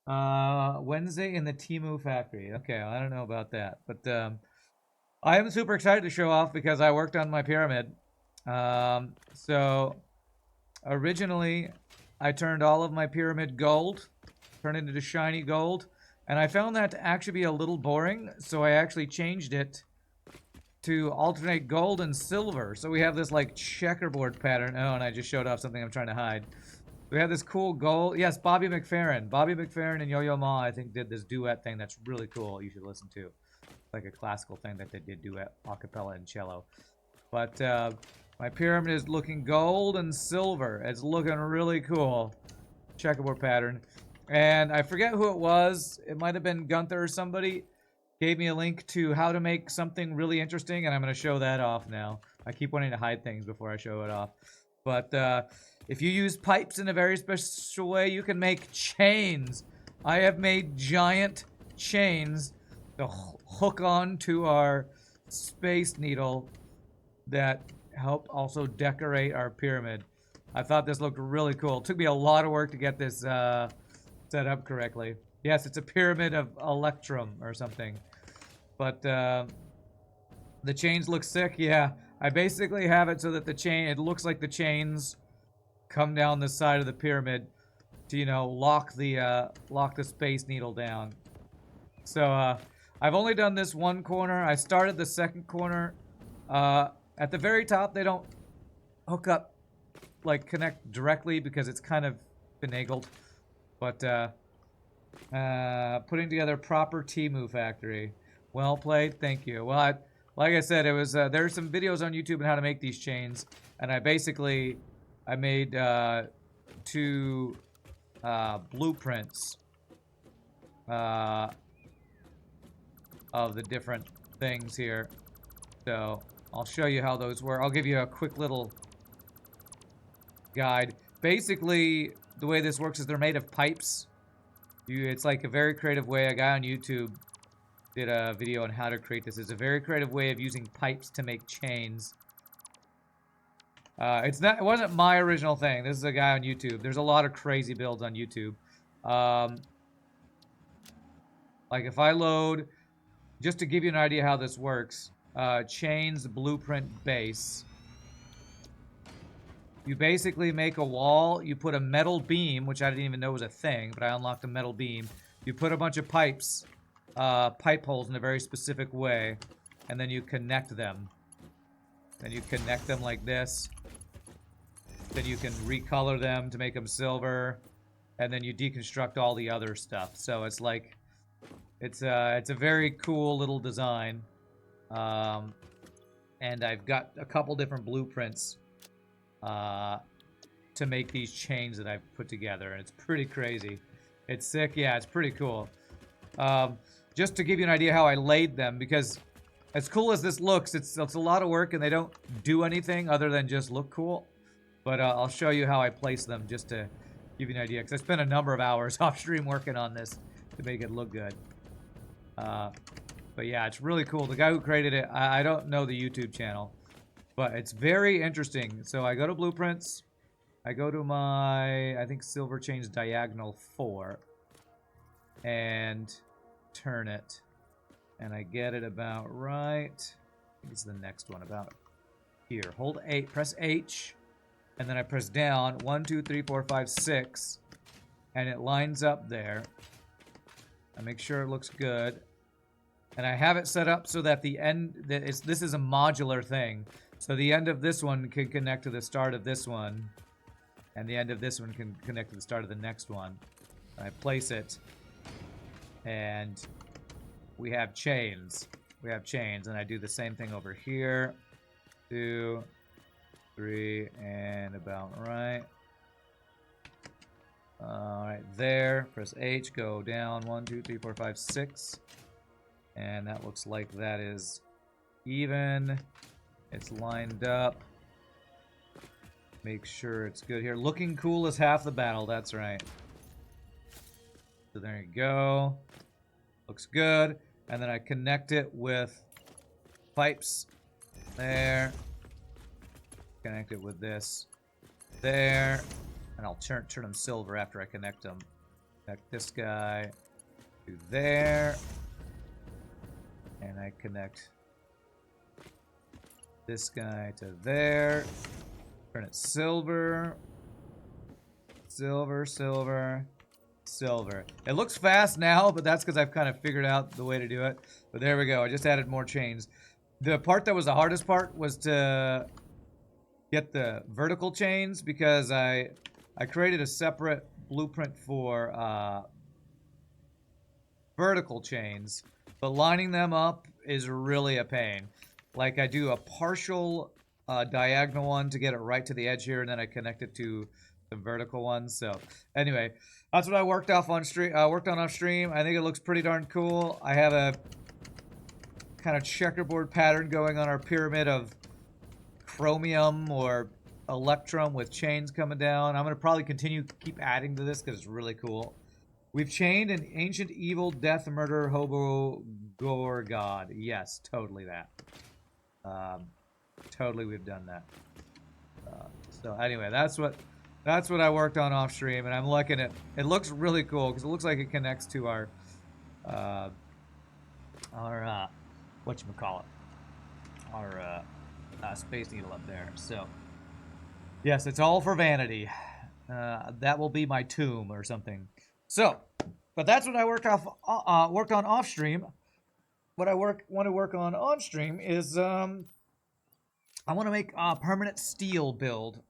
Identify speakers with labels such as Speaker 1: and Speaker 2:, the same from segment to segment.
Speaker 1: Wednesday in the Temu factory. Okay, I don't know about that, but I am super excited to show off because I worked on my pyramid. So originally, I turned all of my pyramid gold, turned it into shiny gold, and I found that to actually be a little boring, so I actually changed it to alternate gold and silver. So we have this like checkerboard pattern. Oh, and I just showed off something I'm trying to hide. We have this cool gold. Yes, Bobby McFerrin. Bobby McFerrin and Yo-Yo Ma, I think, did this duet thing that's really cool. You should listen to. Like a classical thing that they did duet, a cappella and cello. But my pyramid is looking gold and silver. It's looking really cool. Checkerboard pattern. And I forget who it was. It might have been Gunther or somebody. Gave me a link to how to make something really interesting, and I'm going to show that off now. I keep wanting to hide things before I show it off. But if you use pipes in a very special way, you can make chains. I have made giant chains to hook on to our space needle that help also decorate our pyramid. I thought this looked really cool. It took me a lot of work to get this set up correctly. Yes, it's a pyramid of electrum or something. But the chains look sick. Yeah, I basically have it so that it looks like the chains come down the side of the pyramid to, you know, lock the space needle down. So I've only done this one corner. I started the second corner. At the very top, they don't hook up, like connect directly because it's kind of finagled. But putting together proper Temu factory. Well played, thank you. Well, like I said, it was there's some videos on YouTube on how to make these chains, and I made two blueprints of the different things here. So I'll show you how those work. I'll give you a quick little guide. Basically, the way this works is they're made of pipes. It's like a very creative way. A guy on YouTube did a video on how to create this. It's a very creative way of using pipes to make chains. It wasn't my original thing. This is a guy on YouTube. There's a lot of crazy builds on YouTube. Like if I load, just to give you an idea how this works, chains blueprint base. You basically make a wall, you put a metal beam, which I didn't even know was a thing, but I unlocked a metal beam. You put a bunch of pipes, pipe holes in a very specific way, and then you connect them. Then you connect them like this. Then you can recolor them to make them silver, and then you deconstruct all the other stuff. So it's like, it's a very cool little design. And I've got a couple different blueprints to make these chains that I've put together, and it's pretty crazy. It's sick. Yeah, it's pretty cool. Just to give you an idea how I laid them, because as cool as this looks, it's a lot of work, and they don't do anything other than just look cool. But I'll show you how I place them just to give you an idea, because I spent a number of hours off stream working on this to make it look good. But yeah, it's really cool. The guy who created it, I don't know the YouTube channel, but it's very interesting. So I go to blueprints. I go to my, I think, silver chains diagonal 4. And turn it. And I get it about right. I think it's the next one, about here. Hold 8, press H. And then I press down. 1, 2, 3, 4, 5, 6. And it lines up there. I make sure it looks good. And I have it set up so that the end, this is a modular thing. So the end of this one can connect to the start of this one. And the end of this one can connect to the start of the next one. I place it. And we have chains. We have chains. And I do the same thing over here. 2, 3, and about right. Alright, there. Press H, go down. 1, 2, 3, 4, 5, 6. And that looks like that is even. It's lined up. Make sure it's good here. Looking cool is half the battle, that's right. So there you go. Looks good. And then I connect it with pipes. There. Connect it with this. There. And I'll turn them silver after I connect them. Connect this guy to there. And I connect this guy to there. Turn it silver. Silver, silver, silver. It looks fast now, but that's because I've kind of figured out the way to do it. But there we go. I just added more chains. The part that was the hardest part was to get the vertical chains because I created a separate blueprint for vertical chains, but lining them up is really a pain. Like I do a partial diagonal one to get it right to the edge here, and then I connect it to the vertical one. So anyway, that's what I worked on off stream. I think it looks pretty darn cool. I have a kind of checkerboard pattern going on our pyramid of chromium or electrum with chains coming down. I'm going to probably keep adding to this because it's really cool. We've chained an ancient evil death murder hobo gore god. Yes, totally that. Totally we've done that. So anyway, that's what I worked on off stream, and I'm liking it. It looks really cool because it looks like it connects to our whatchamacallit, our Space Needle up there. So yes, it's all for vanity. That will be my tomb or something. So, but that's what I worked on off stream. What I want to work on stream is I want to make a permanent steel build.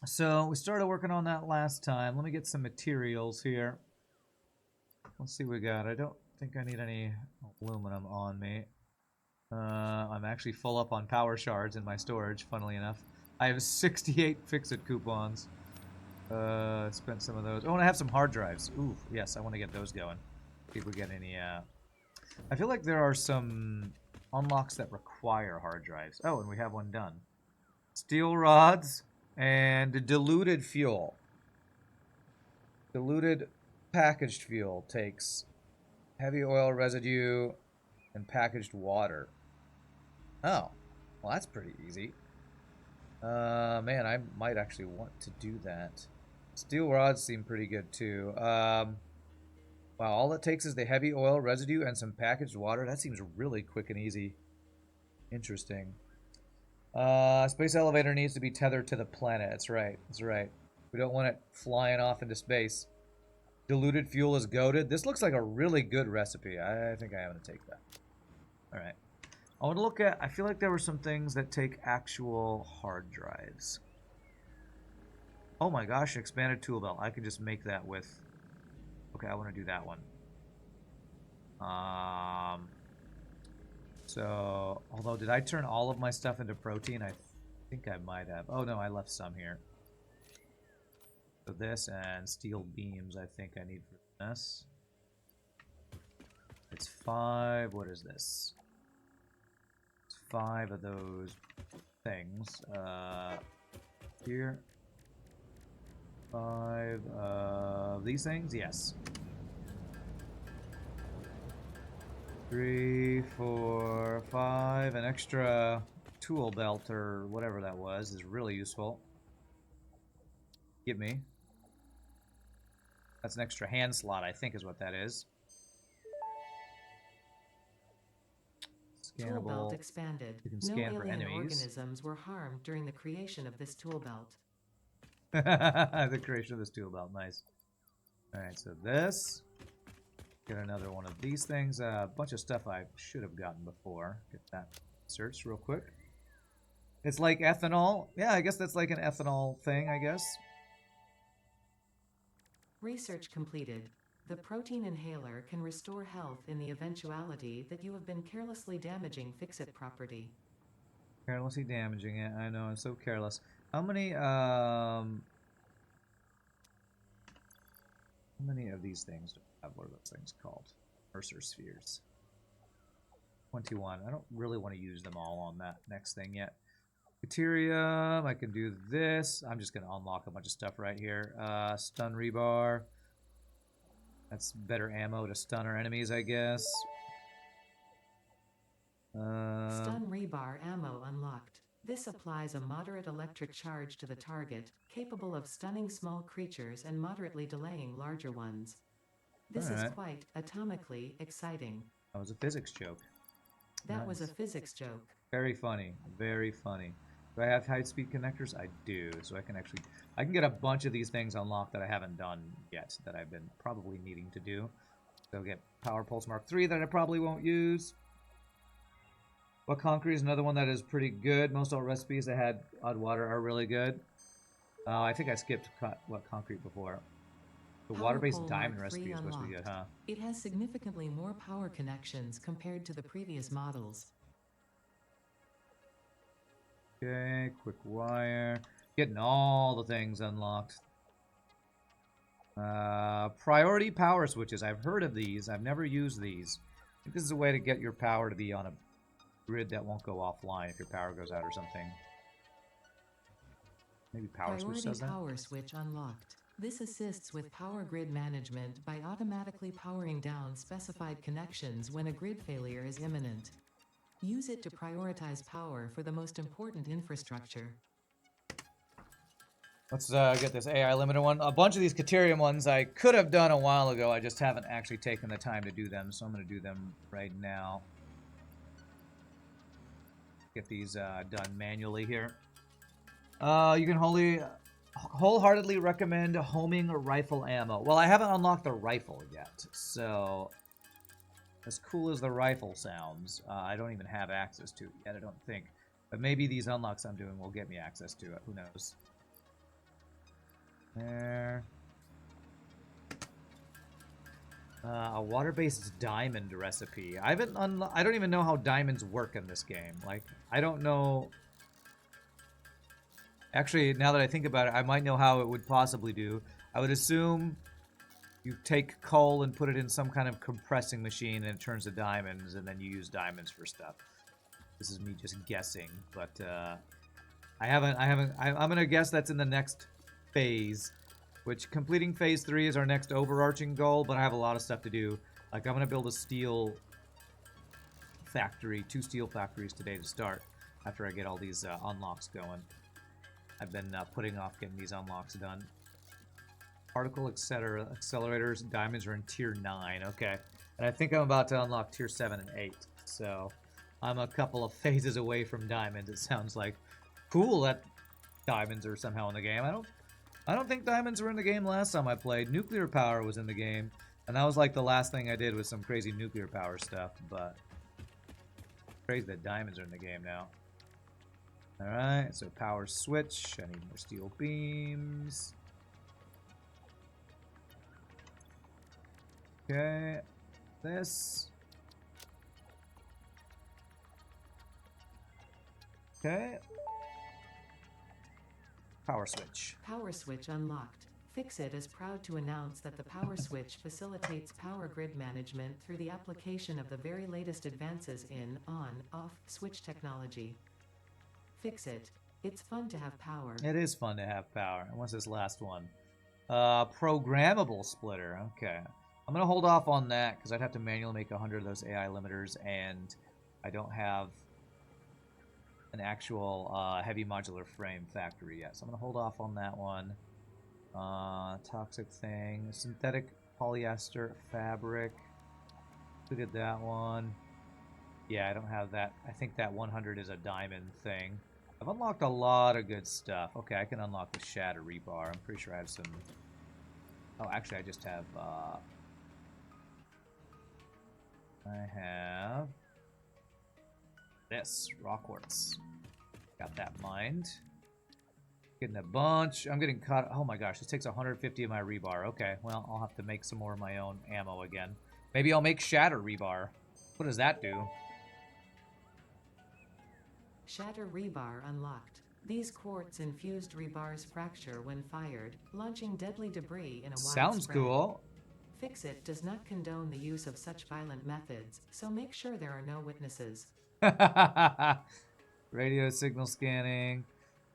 Speaker 1: So we started working on that last time. Let me get some materials here. Let's see what we got. I don't think I need any aluminum on me. I'm actually full up on power shards in my storage, funnily enough. I have 68 fix-it coupons. Spent some of those. Oh, and I have some hard drives. Ooh, yes, I want to get those going. See if we get any, I feel like there are some unlocks that require hard drives. Oh, and we have one done. Steel rods and diluted fuel. Diluted packaged fuel takes heavy oil residue and packaged water. Oh, well, that's pretty easy. Man, I might actually want to do that. Steel rods seem pretty good too. Wow, all it takes is the heavy oil residue and some packaged water. That seems really quick and easy. Interesting. Space elevator needs to be tethered to the planet. That's right. That's right. We don't want it flying off into space. Diluted fuel is goated. This looks like a really good recipe. I think I am going to take that. All right. I want to look at... I feel like there were some things that take actual hard drives. Oh my gosh, expanded tool belt. I could just make that with... Okay, I want to do that one. So, although, did I turn all of my stuff into protein? I think I might have. Oh no, I left some here. So this and steel beams I think I need for this. It's 5. What is this? It's 5 of those things. Here. 5 of these things? Yes. 3, 4, 5. An extra tool belt or whatever that was is really useful. Give me. That's an extra hand slot, I think is what that is. Scannable.
Speaker 2: Tool belt expanded.
Speaker 1: You can scan
Speaker 2: no
Speaker 1: for
Speaker 2: alien
Speaker 1: enemies.
Speaker 2: organisms were harmed during the creation of this tool belt.
Speaker 1: The creation of this tool belt, nice. Alright, so this. Get another one of these things. A bunch of stuff I should have gotten before. Get that searched real quick. It's like ethanol. Yeah, I guess that's like an ethanol thing, I guess.
Speaker 2: Research completed. The protein inhaler can restore health in the eventuality that you have been carelessly damaging fix-it property.
Speaker 1: Carelessly damaging it. I know, I'm so careless. How many of these things do I have? What are those things called? Mercer spheres. 21. I don't really want to use them all on that next thing yet. Deuterium. I can do this. I'm just going to unlock a bunch of stuff right here. Stun rebar. That's better ammo to stun our enemies, I guess.
Speaker 2: Stun rebar ammo unlocked. This applies a moderate electric charge to the target, capable of stunning small creatures and moderately delaying larger ones. This is
Speaker 1: Alright.
Speaker 2: quite atomically exciting.
Speaker 1: That was a physics joke.
Speaker 2: That was a
Speaker 1: Nice.
Speaker 2: physics joke.
Speaker 1: Very funny. Very funny. Do I have high-speed connectors? I do. So I can get a bunch of these things unlocked that I haven't done yet, that I've been probably needing to do. So get Power Pulse Mark III that I probably won't use. What concrete is another one that is pretty good. Most all recipes that had odd water are really good. I think I skipped what concrete before. The water-based
Speaker 2: Power Pole
Speaker 1: diamond
Speaker 2: Mark
Speaker 1: recipe
Speaker 2: III
Speaker 1: is supposed to be good,
Speaker 2: unlocked.
Speaker 1: huh?
Speaker 2: It has significantly more power connections compared to the previous models.
Speaker 1: Okay, quick wire. Getting all the things unlocked. Priority power switches. I've heard of these. I've never used these. I think this is a way to get your power to be on a grid that won't go offline if your power goes out or something. Maybe power switch
Speaker 2: Priority
Speaker 1: does that?
Speaker 2: power switch unlocked. This assists with power grid management by automatically powering down specified connections when a grid failure is imminent. Use it to prioritize power for the most important infrastructure.
Speaker 1: Let's get this AI limiter one. A bunch of these Caterium ones I could have done a while ago. I just haven't actually taken the time to do them, so I'm going to do them right now. Get these done manually here. You can wholeheartedly recommend homing rifle ammo. Well, I haven't unlocked the rifle yet, so as cool as the rifle sounds, I don't even have access to it yet, I don't think. But maybe these unlocks I'm doing will get me access to it. Who knows? There. A water-based diamond recipe. I don't even know how diamonds work in this game. Like, I don't know. Actually, now that I think about it, I might know how it would possibly do. I would assume you take coal and put it in some kind of compressing machine and it turns to diamonds, and then you use diamonds for stuff. This is me just guessing, but I'm gonna guess that's in the next phase, which completing phase 3 is our next overarching goal, but I have a lot of stuff to do. Like, I'm gonna build a steel factory, 2 steel factories today to start, after I get all these unlocks going. I've been putting off getting these unlocks done. Particle accelerators, diamonds are in tier 9, okay. And I think I'm about to unlock tier 7 and 8, so I'm a couple of phases away from diamonds, it sounds like. Cool that diamonds are somehow in the game. I don't think diamonds were in the game last time I played. Nuclear power was in the game, and that was like the last thing I did with some crazy nuclear power stuff, but crazy that diamonds are in the game now. Alright, so power switch. I need more steel beams. Okay, this. Okay. Power switch.
Speaker 2: Power switch unlocked. Fixit is proud to announce that the power switch facilitates power grid management through the application of the very latest advances in on-off switch technology. Fixit. It's fun to have power.
Speaker 1: It is fun to have power. And what's this last one? Programmable splitter. Okay. I'm going to hold off on that because I'd have to manually make 100 of those AI limiters, and I don't have an actual heavy modular frame factory yet. So I'm going to hold off on that one. Toxic thing. Synthetic polyester fabric. Who did that one? Yeah, I don't have that. I think that 100 is a diamond thing. I've unlocked a lot of good stuff. Okay, I can unlock the shatter rebar. I'm pretty sure I have some... Oh, actually, I just have... I have... this. Raw quartz. Got that mined. Getting a bunch. I'm getting caught... Oh my gosh, this takes 150 of my rebar. Okay, well, I'll have to make some more of my own ammo again. Maybe I'll make shatter rebar. What does that do?
Speaker 2: Shatter rebar unlocked. These quartz-infused rebars fracture when fired, launching deadly debris in a wide
Speaker 1: Sounds
Speaker 2: spread.
Speaker 1: cool.
Speaker 2: Fixit does not condone the use of such violent methods, so make sure there are no witnesses.
Speaker 1: Radio signal scanning.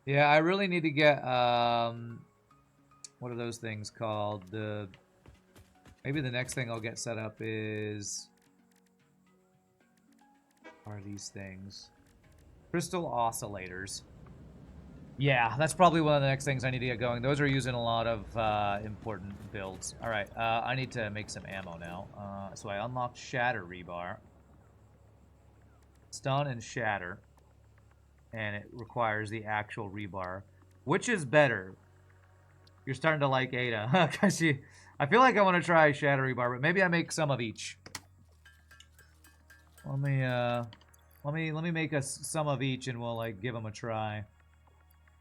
Speaker 1: Yeah, I really need to get, what are those things called? Maybe the next thing I'll get set up is... Are these things? Crystal oscillators. Yeah, that's probably one of the next things I need to get going. Those are using a lot of important builds. All right, I need to make some ammo now. So I unlocked Shatter Rebar. Stun and Shatter. And it requires the actual rebar. Which is better? You're starting to like Ada, huh? Cause I feel like I want to try Shatter Rebar, but maybe I make some of each. Let me make us some of each, and we'll like give them a try.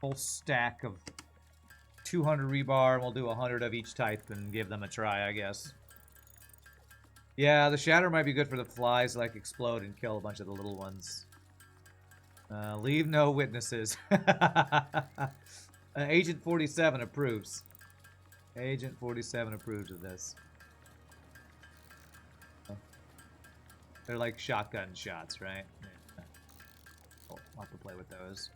Speaker 1: Full stack of 200 rebar, and we'll do 100 of each type and give them a try, I guess. Yeah, the shatter might be good for the flies, like explode and kill a bunch of the little ones. Leave no witnesses. Agent 47 approves. Agent 47 approves of this. They're like shotgun shots, right? Yeah. Oh, I'll have to play with those.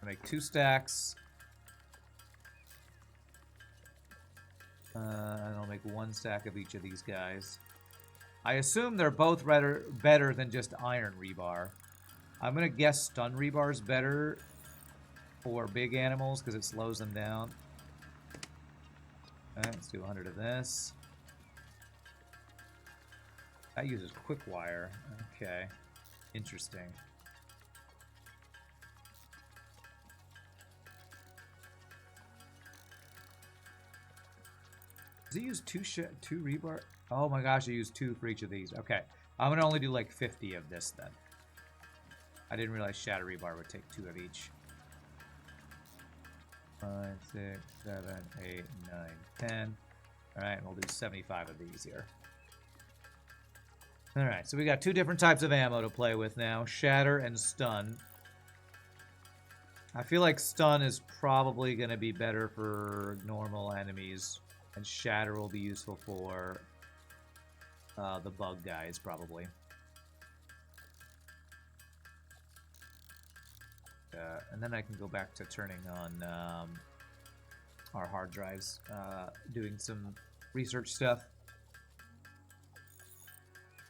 Speaker 1: I'll make 2 stacks. And I'll make 1 stack of each of these guys. I assume they're both better than just iron rebar. I'm going to guess stun rebar is better for big animals because it slows them down. Alright, let's do 100 of this. That uses quick wire. Okay. Interesting. Does it use two rebar? Oh my gosh, I used 2 for each of these. Okay. I'm going to only do like 50 of this then. I didn't realize shatter rebar would take 2 of each. 5, 6, 7, 8, 9, 10. Alright, and we'll do 75 of these here. Alright, so we got 2 different types of ammo to play with now. Shatter and stun. I feel like stun is probably going to be better for normal enemies. And shatter will be useful for the bug guys, probably. And then I can go back to turning on our hard drives, doing some research stuff.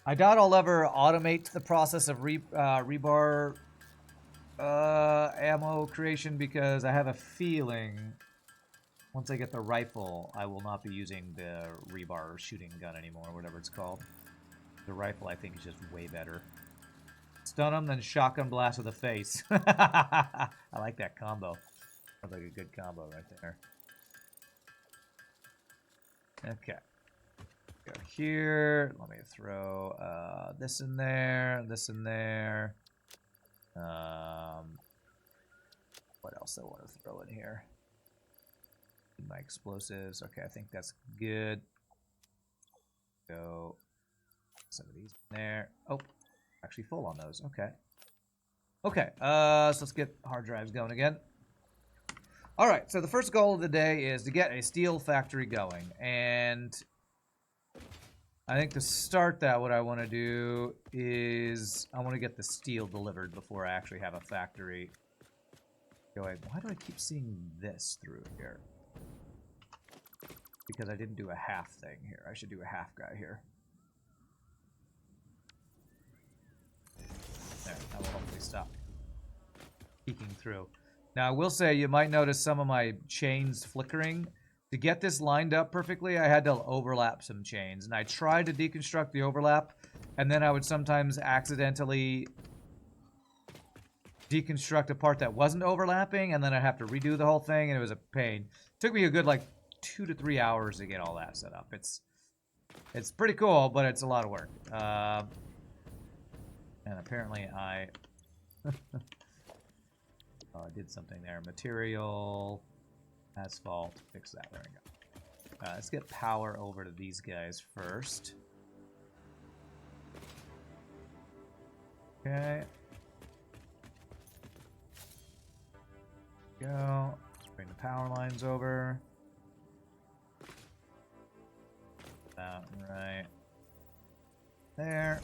Speaker 1: I doubt I'll ever automate the process of rebar ammo creation because I have a feeling once I get the rifle, I will not be using the rebar shooting gun anymore, whatever it's called. The rifle, I think, is just way better. Stun them, then shotgun blast to the face. I like that combo. Sounds like a good combo right there. Okay. Go here. Let me throw this in there, this in there. What else I want to throw in here? My explosives. Okay, I think that's good. Go some of these in there. Oh, actually full on those. Okay. Okay, so let's get hard drives going again. Alright, so the first goal of the day is to get a steel factory going. And I think to start that, what I want to do is I want to get the steel delivered before I actually have a factory going. Why do I keep seeing this through here? Because I didn't do a half thing here. I should do a half guy here. There, that will hopefully stop peeking through. Now, I will say you might notice some of my chains flickering. To get this lined up perfectly, I had to overlap some chains. And I tried to deconstruct the overlap, and then I would sometimes accidentally deconstruct a part that wasn't overlapping, and then I'd have to redo the whole thing, and it was a pain. It took me a good, like, 2 to 3 hours to get all that set up. It's pretty cool, but it's a lot of work. And apparently I I did something there. Material, asphalt, fix that. There we go. Let's get power over to these guys first. Okay. Go. Let's bring the power lines over. About right there.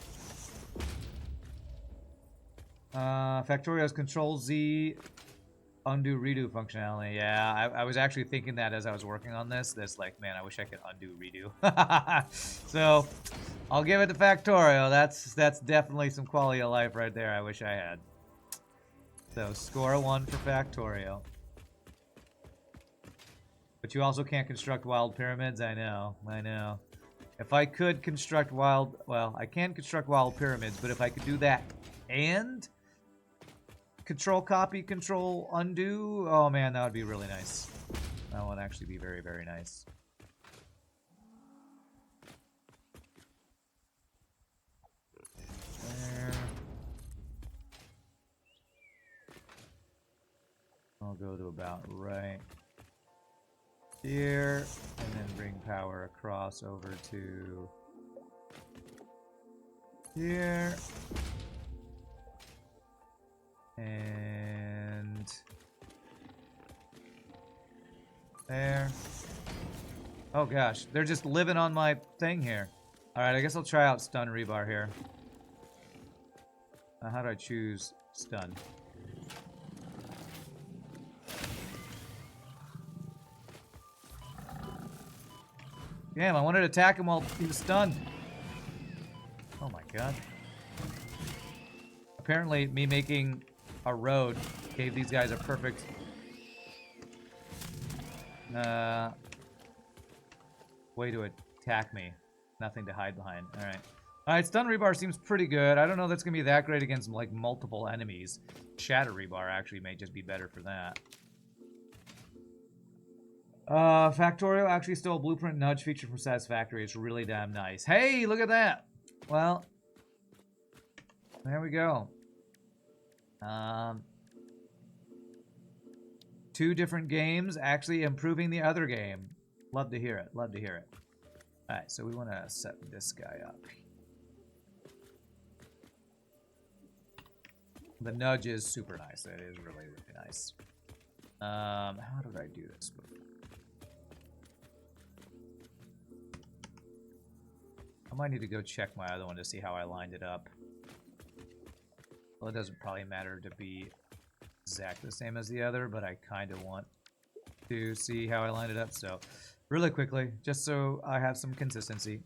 Speaker 1: Factorio's Control Z Undo redo functionality. Yeah, I was actually thinking that as I was working on this. Like, man, I wish I could undo redo. So I'll give it to Factorio. That's definitely some quality of life right there. I wish I had. So score 1 for Factorio. But you also can't construct wild pyramids. I know. If I could construct wild, well, I can construct wild pyramids, but if I could do that and control copy, control undo, oh man, that would be really nice. That would actually be very, very nice. There. I'll go to about right here, and then bring power across over to here. And there. Oh gosh, they're just living on my thing here. Alright, I guess I'll try out stun rebar here. How do I choose stun? Damn, I wanted to attack him while he was stunned. Oh my god. Apparently, me making a road gave these guys a perfect way to attack me. Nothing to hide behind. Alright. Alright, stun rebar seems pretty good. I don't know if that's going to be that great against, like, multiple enemies. Shatter rebar actually may just be better for that. Factorio actually stole Blueprint Nudge feature from Satisfactory. It's really damn nice. Hey, look at that! Well, there we go. 2 different games actually improving the other game. Love to hear it. Love to hear it. Alright, so we want to set this guy up. The nudge is super nice. It is really, really nice. How did I do this before? I might need to go check my other one to see how I lined it up. Well, it doesn't probably matter to be exactly the same as the other, but I kind of want to see how I lined it up. So, really quickly, just so I have some consistency.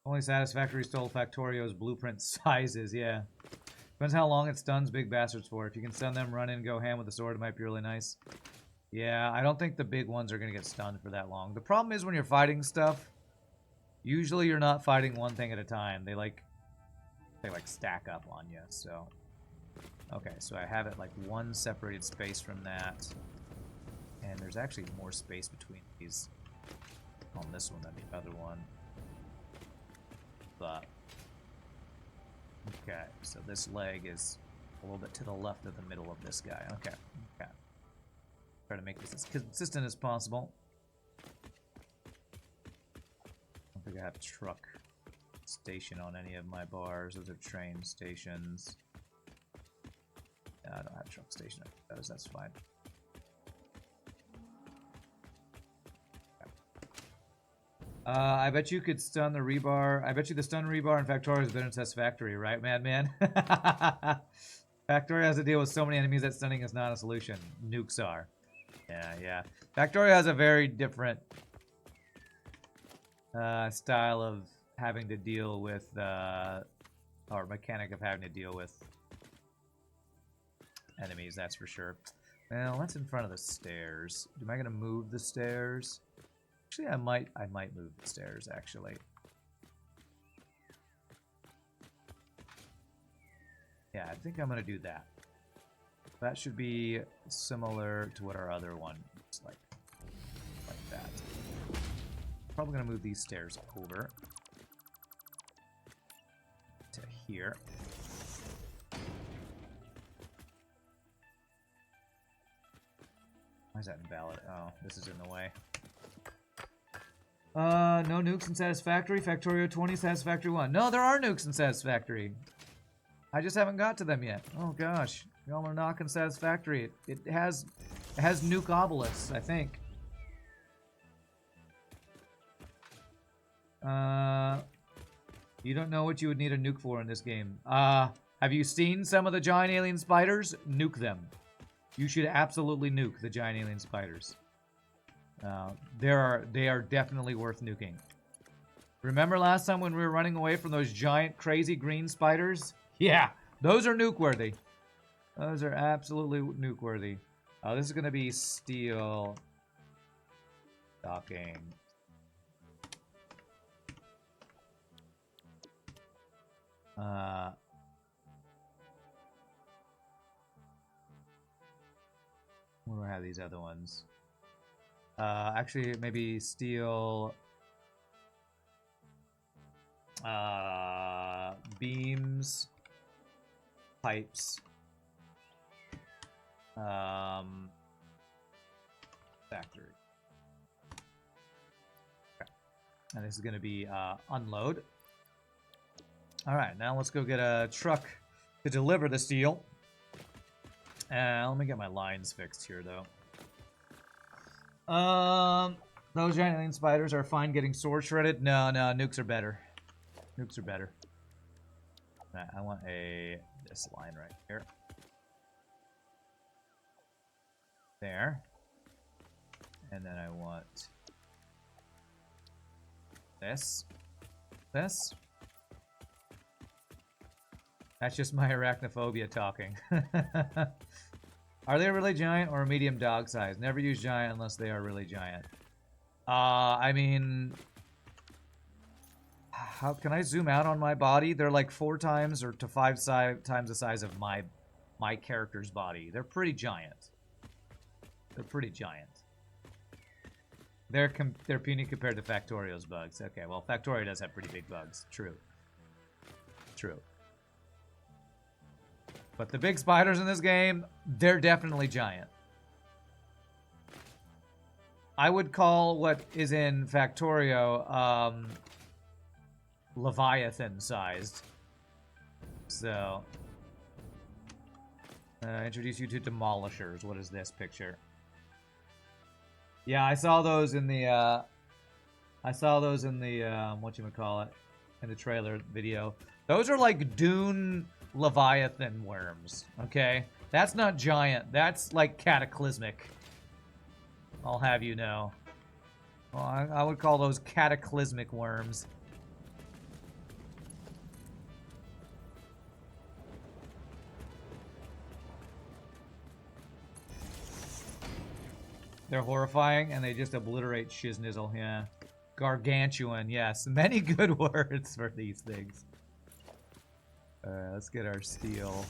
Speaker 1: Only Satisfactory stole Factorio's blueprint sizes, yeah. Depends how long it stuns big bastards for. If you can stun them, run in, go ham with the sword, it might be really nice. Yeah, I don't think the big ones are going to get stunned for that long. The problem is when you're fighting stuff, usually you're not fighting one thing at a time. They like stack up on you, so. Okay, so I have it like one separated space from that. And there's actually more space between these on this one than the other one. But, okay, so this leg is a little bit to the left of the middle of this guy. Okay, okay. Try to make this as consistent as possible. I don't think I have truck station on any of my bars. Those are train stations. I don't have truck station. That's fine. I bet you could stun the rebar. I bet you the stun rebar in Factorio is better than Satisfactory, right, Madman? Factorio has to deal with so many enemies that stunning is not a solution. Nukes are. Yeah. Factorio has a very different style of having to deal with, or mechanic of having to deal with enemies, that's for sure. Well, that's in front of the stairs. Am I going to move the stairs? Actually, I might move the stairs, actually. Yeah, I think I'm going to do that. That should be similar to what our other one looks like. Like that. Probably going to move these stairs over to here. Why is that invalid? Oh, this is in the way. No nukes in Satisfactory. Factorio 20, Satisfactory 1. No, there are nukes in Satisfactory. I just haven't got to them yet. Oh gosh. Y'all are knocking Satisfactory. It has nuke obelisks, I think. You don't know what you would need a nuke for in this game. How Have you seen some of the giant alien spiders? Nuke them. You should absolutely nuke the giant alien spiders. They are definitely worth nuking. Remember last time when we were running away from those giant crazy green spiders? Yeah, those are nuke worthy. Those are absolutely nuke worthy. This is gonna be steel docking. Where do I have these other ones? Actually, maybe steel beams, pipes, factory. Okay. And this is going to be unload. All right, now let's go get a truck to deliver the steel. Let me get my lines fixed here, though. Those giant alien spiders are fine getting sword shredded. No, nukes are better. Nukes are better. Right, I want this line right here. There. And then I want this. This. That's just my arachnophobia talking. Are they really giant or medium dog size? Never use giant unless they are really giant. I mean, how can I zoom out on my body? They're like 4 times or to 5 times the size of my character's body. They're pretty giant. They're pretty giant. They're puny compared to Factorio's bugs. Okay, well, Factorio does have pretty big bugs. True. True. But the big spiders in this game, they're definitely giant. I would call what is in Factorio Leviathan-sized. So, introduce you to Demolishers. What is this picture? Yeah, I saw those in the whatchamacallit, in the trailer video. Those are like Dune Leviathan worms, okay? That's not giant. That's like cataclysmic. I'll have you know. Well, I would call those cataclysmic worms. They're horrifying, and they just obliterate shiznizzle, yeah. Gargantuan, yes. Many good words for these things. Let's get our steel.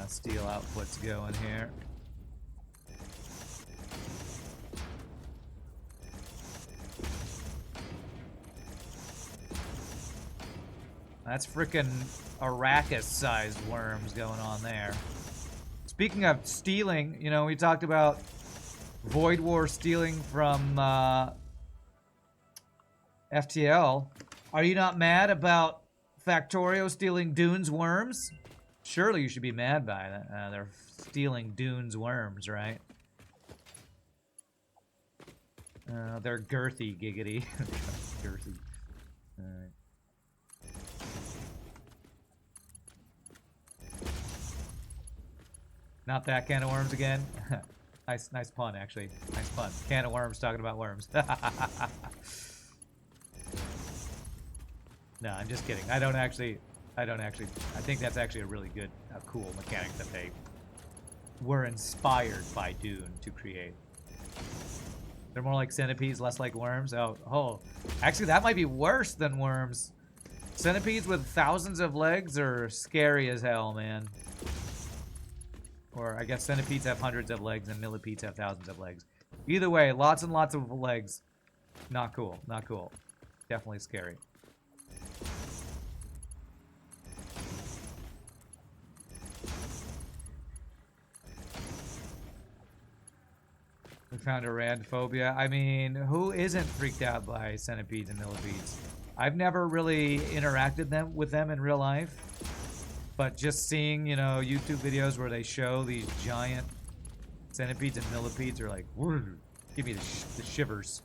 Speaker 1: Steel outputs going here. That's frickin' Arrakis-sized worms going on there. Speaking of stealing, you know, we talked about Void War stealing from FTL. Are you not mad about Factorio stealing Dune's worms? Surely you should be mad by that. They're stealing Dune's worms, right? They're girthy, giggity. Girthy. Alright. Not that can of worms again. Nice pun, actually. Nice pun. Can of worms talking about worms. No, I'm just kidding. I think that's actually a really good, cool mechanic that they were inspired by Dune to create. They're more like centipedes, less like worms. Oh. Actually, that might be worse than worms. Centipedes with thousands of legs are scary as hell, man. Or I guess centipedes have hundreds of legs and millipedes have thousands of legs. Either way, lots and lots of legs. Not cool. Not cool. Definitely scary. We found a rand phobia. I mean, who isn't freaked out by centipedes and millipedes? I've never really interacted with them in real life. But just seeing, you know, YouTube videos where they show these giant centipedes and millipedes are like, give me the shivers.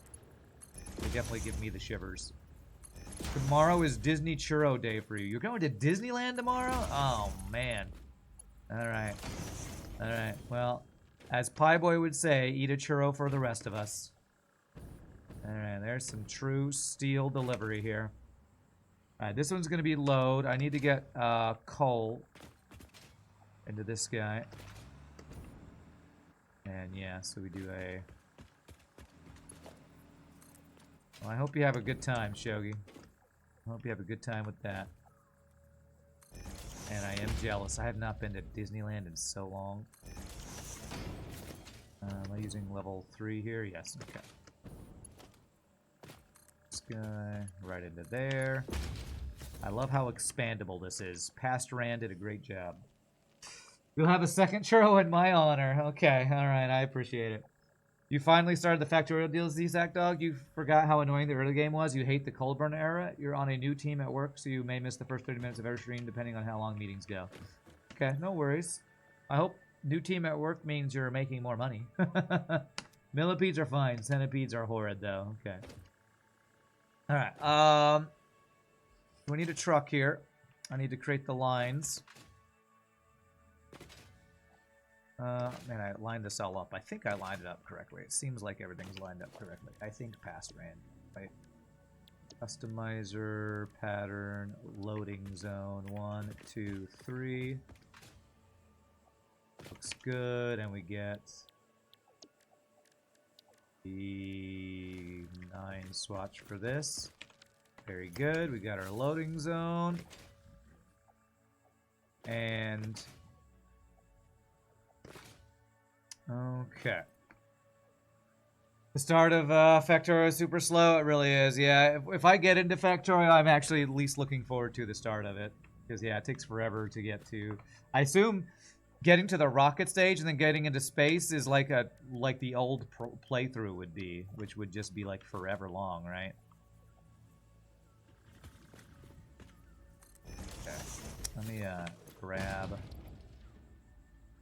Speaker 1: They definitely give me the shivers. Tomorrow is Disney Churro Day for you. You're going to Disneyland tomorrow? Oh, man. Alright. Alright. Well, as Pie Boy would say, eat a churro for the rest of us. Alright, there's some true steel delivery here. Alright, this one's going to be load. I need to get coal into this guy. And yeah, so we do a... Well, I hope you have a good time, Shogi. I hope you have a good time with that. And I am jealous. I have not been to Disneyland in so long. Am I using level 3 here? Yes, okay. This guy right into there. I love how expandable this is. Past Rand did a great job. You'll have a second churro in my honor. Okay, alright, I appreciate it. You finally started the Factorial DLC, Zack Dog. You forgot how annoying the early game was. You hate the cold burn era. You're on a new team at work, so you may miss the first 30 minutes of every stream, depending on how long meetings go. Okay, no worries. I hope new team at work means you're making more money. Millipedes are fine. Centipedes are horrid, though. Okay. Alright, we need a truck here. I need to create the lines. Man, I lined this all up. I think I lined it up correctly. It seems like everything's lined up correctly. I think past Rand, right? Customizer, pattern, loading zone, 1, 2, 3. Looks good, and we get the 9 swatch for this. Very good. We got our loading zone. And... okay. The start of Factorio is super slow. It really is. Yeah, if I get into Factorio, I'm actually at least looking forward to the start of it. Because, yeah, it takes forever to get to... I assume getting to the rocket stage and then getting into space is like the old playthrough would be. Which would just be, like, forever long, right? Okay. Let me grab...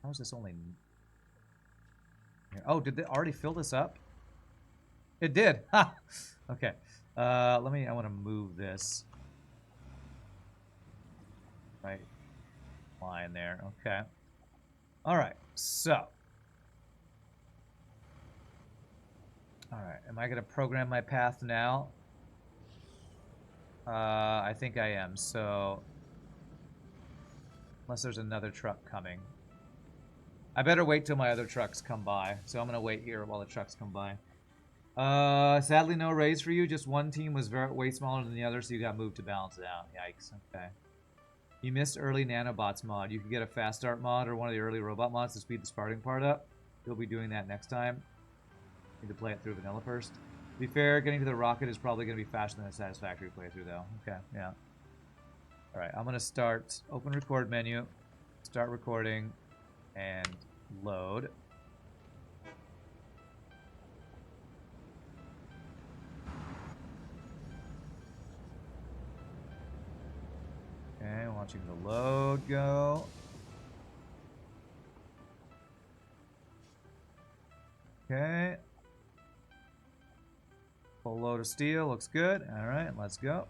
Speaker 1: How is this only... Oh, did they already fill this up? It did. Ha! Okay. I want to move this. Right line there. Okay. Alright, so. Alright, am I going to program my path now? I think I am, so. Unless there's another truck coming. I better wait till my other trucks come by. So I'm going to wait here while the trucks come by. Sadly, no raise for you. Just one team was way smaller than the other, so you got moved to balance it out. Yikes. Okay. You missed early nanobots mod. You could get a fast start mod or one of the early robot mods to speed the starting part up. You'll be doing that next time. Need to play it through vanilla first. To be fair, getting to the rocket is probably going to be faster than a Satisfactory playthrough, though. Okay, yeah. Alright, I'm going to start open record menu, start recording, and load. Okay, watching the load go. Okay. Full load of steel, looks good. Alright, let's go.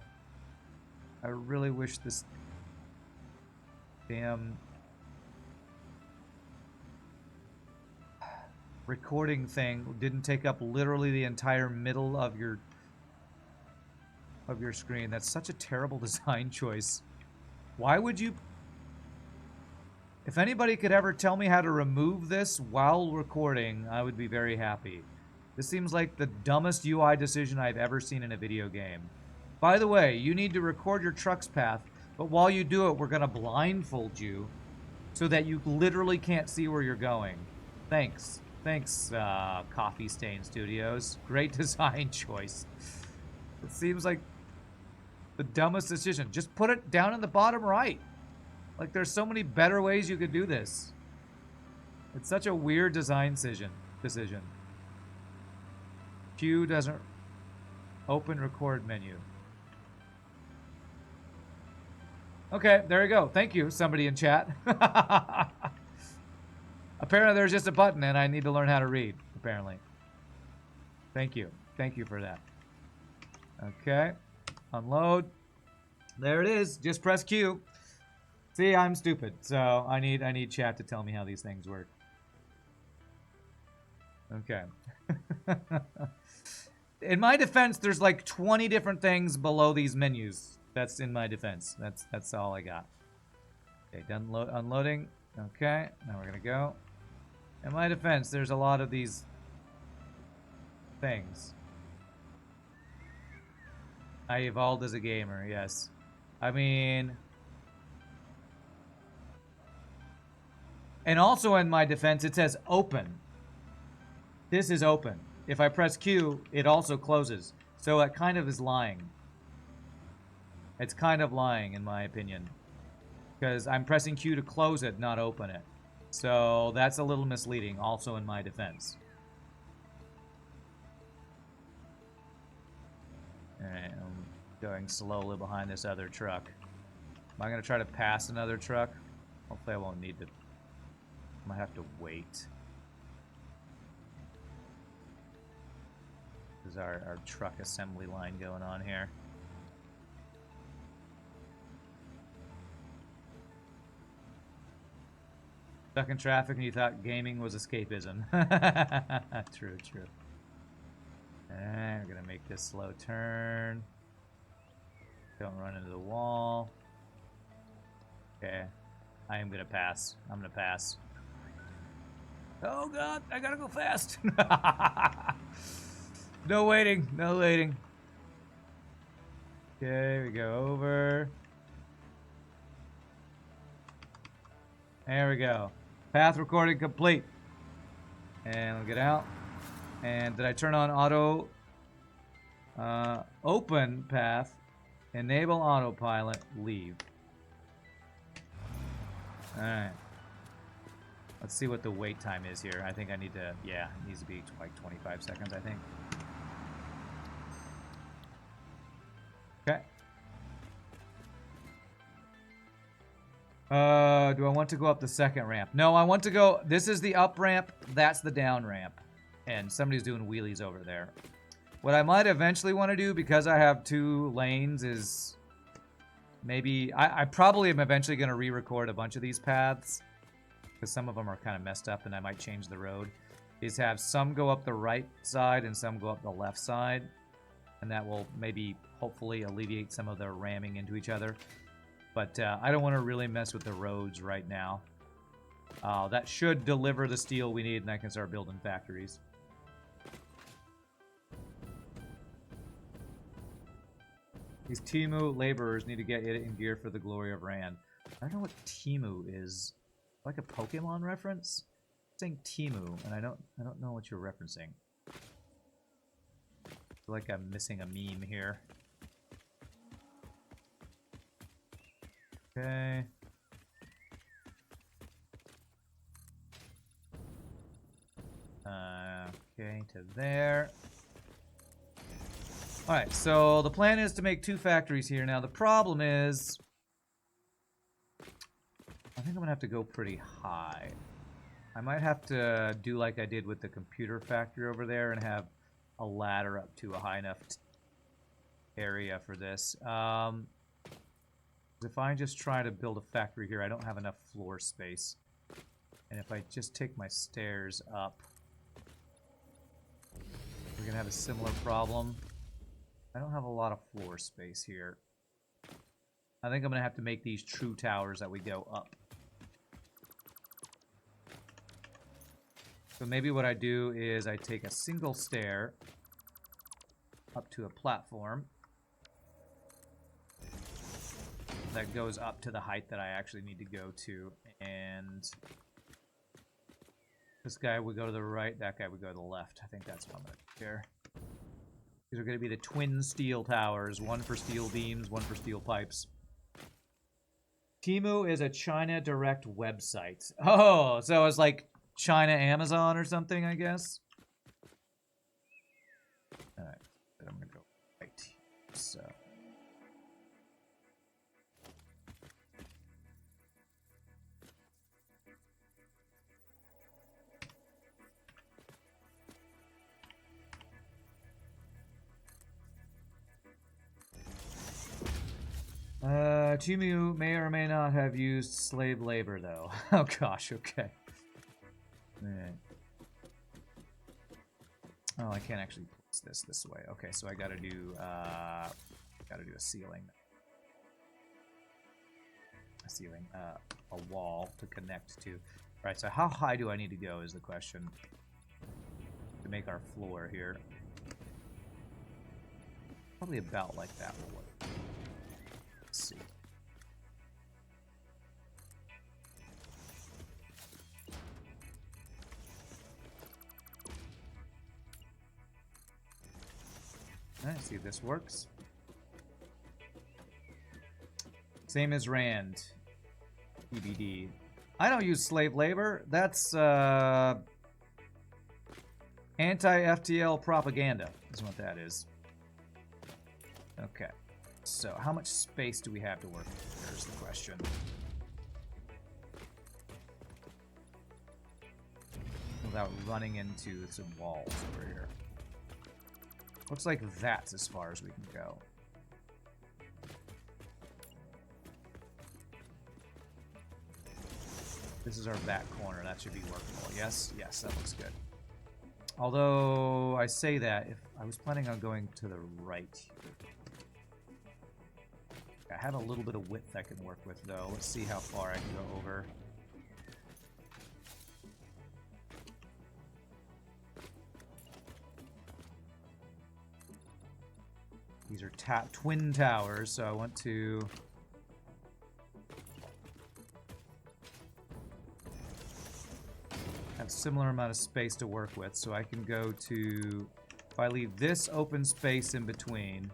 Speaker 1: I really wish this damn recording thing didn't take up literally the entire middle of your screen. That's such a terrible design choice. Why would you... If anybody could ever tell me how to remove this while recording, I would be very happy. This seems like the dumbest UI decision I've ever seen in a video game. By the way, you need to record your truck's path, but while you do it, we're going to blindfold you so that you literally can't see where you're going. Thanks. Thanks, Coffee Stain Studios. Great design choice. It seems like the dumbest decision. Just put it down in the bottom right. Like, there's so many better ways you could do this. It's such a weird design decision. Q doesn't open record menu. Okay, there you go. Thank you, somebody in chat. Apparently there's just a button and I need to learn how to read, apparently. Thank you. Thank you for that. Okay. Unload. There it is. Just press Q. See, I'm stupid, so I need chat to tell me how these things work. Okay. In my defense, there's like 20 different things below these menus. That's in my defense. That's all I got. Okay, done unloading. Okay, now we're gonna go. In my defense, there's a lot of these things. I evolved as a gamer, yes. I mean... And also in my defense, it says open. This is open. If I press Q, it also closes. So it kind of is lying. It's kind of lying, in my opinion. Because I'm pressing Q to close it, not open it. So that's a little misleading, also in my defense. Alright, I'm going slowly behind this other truck. Am I going to try to pass another truck? Hopefully I won't need to. I might have to wait. There's our truck assembly line going on here. Stuck in traffic and you thought gaming was escapism. True, true. And we're gonna make this slow turn. Don't run into the wall. Okay. I am gonna pass. I'm gonna pass. Oh god, I gotta go fast. No waiting, no waiting. Okay, we go over. There we go. Path recording complete. And we'll get out. And did I turn on auto? Open path. Enable autopilot. Leave. Alright. Let's see what the wait time is here. I think I need to... Yeah, it needs to be like 25 seconds, I think. Okay. Do I want to go up the second ramp? No, I want to go... This is the up ramp. That's the down ramp. And somebody's doing wheelies over there. What I might eventually want to do, because I have 2 lanes, is... Maybe... I probably am eventually going to re-record a bunch of these paths. Because some of them are kind of messed up and I might change the road. Is have some go up the right side and some go up the left side. And that will maybe, hopefully, alleviate some of the ramming into each other. But I don't want to really mess with the roads right now. That should deliver the steel we need and I can start building factories. These Timu laborers need to get it in gear for the glory of Rand. I don't know what Timu is. Like a Pokemon reference? I'm saying Timu, and I don't know what you're referencing. I feel like I'm missing a meme here. Okay. Okay, to there. Alright, so the plan is to make 2 factories here. Now, the problem is... I think I'm going to have to go pretty high. I might have to do like I did with the computer factory over there and have a ladder up to a high enough area for this. If I just try to build a factory here, I don't have enough floor space. And if I just take my stairs up, we're going to have a similar problem. I don't have a lot of floor space here. I think I'm going to have to make these true towers that we go up. So maybe what I do is I take a single stair up to a platform that goes up to the height that I actually need to go to, and this guy would go to the right, that guy would go to the left. I think that's what I'm going to do here. These are going to be the twin steel towers, one for steel beams, one for steel pipes. Temu is a China Direct website. Oh, so it's like China Amazon or something, I guess. Alright, I'm gonna go right here, so. Timu may or may not have used slave labor, though. Oh gosh, okay. Alright. Oh, I can't actually place this way. Okay, so I gotta do a ceiling. A wall to connect to. Alright, so how high do I need to go is the question to make our floor here. Probably about like that will work. Let's see. Alright, see if this works. Same as Rand. EBD. I don't use slave labor. That's anti-FTL propaganda is what that is. Okay. So how much space do we have to work with? There's the question. Without running into some walls over here. Looks like that's as far as we can go. This is our back corner. That should be workable. Yes? Yes, that looks good. Although, I say that, if I was planning on going to the right here. I have a little bit of width I can work with, though. Let's see how far I can go over. These are twin towers, so I want to... have a similar amount of space to work with, so I can go to... If I leave this open space in between,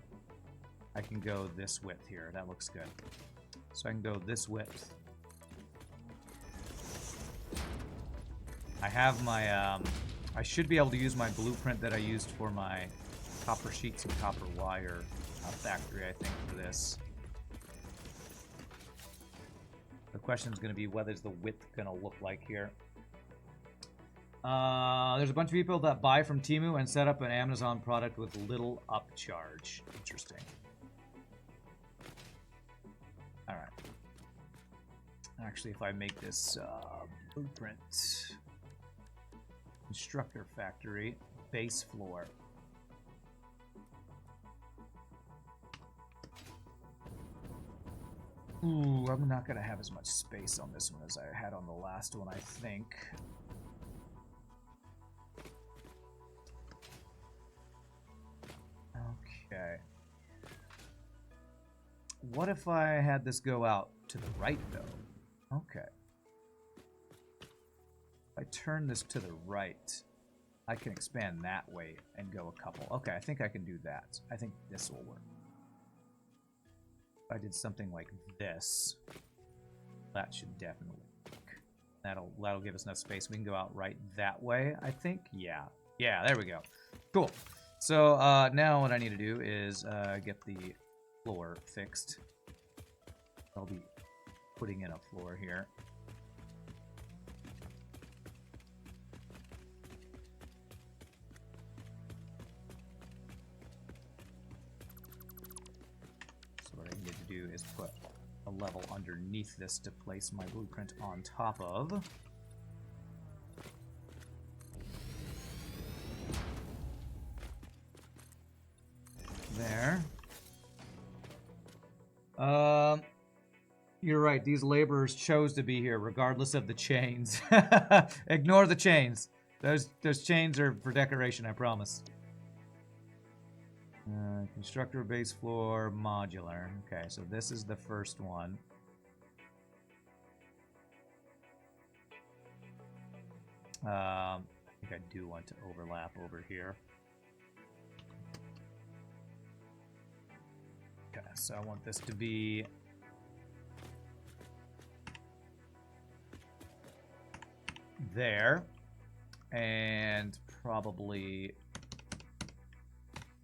Speaker 1: I can go this width here. That looks good. So I can go this width. I have my... I should be able to use my blueprint that I used for my copper sheets and copper wire factory, I think, for this. The question is going to be what is the width going to look like here. There's a bunch of people that buy from Temu and set up an Amazon product with little upcharge. Interesting. Alright. Actually, if I make this blueprint constructor factory base floor. Ooh, I'm not going to have as much space on this one as I had on the last one, I think. Okay. What if I had this go out to the right, though? Okay. If I turn this to the right, I can expand that way and go a couple. Okay, I think I can do that. I think this will work. If I did something like this, that should definitely work. That'll give us enough space. We can go out right that way, I think. Yeah. Yeah, there we go. Cool. So now what I need to do is get the floor fixed. I'll be putting in a floor here. So what I need to do is put a level underneath this to place my blueprint on top of. There. You're right. These laborers chose to be here, regardless of the chains. Ignore the chains. Those chains are for decoration, I promise. Constructor base floor modular. Okay, so this is the first one. I think I do want to overlap over here. Okay, so I want this to be there and probably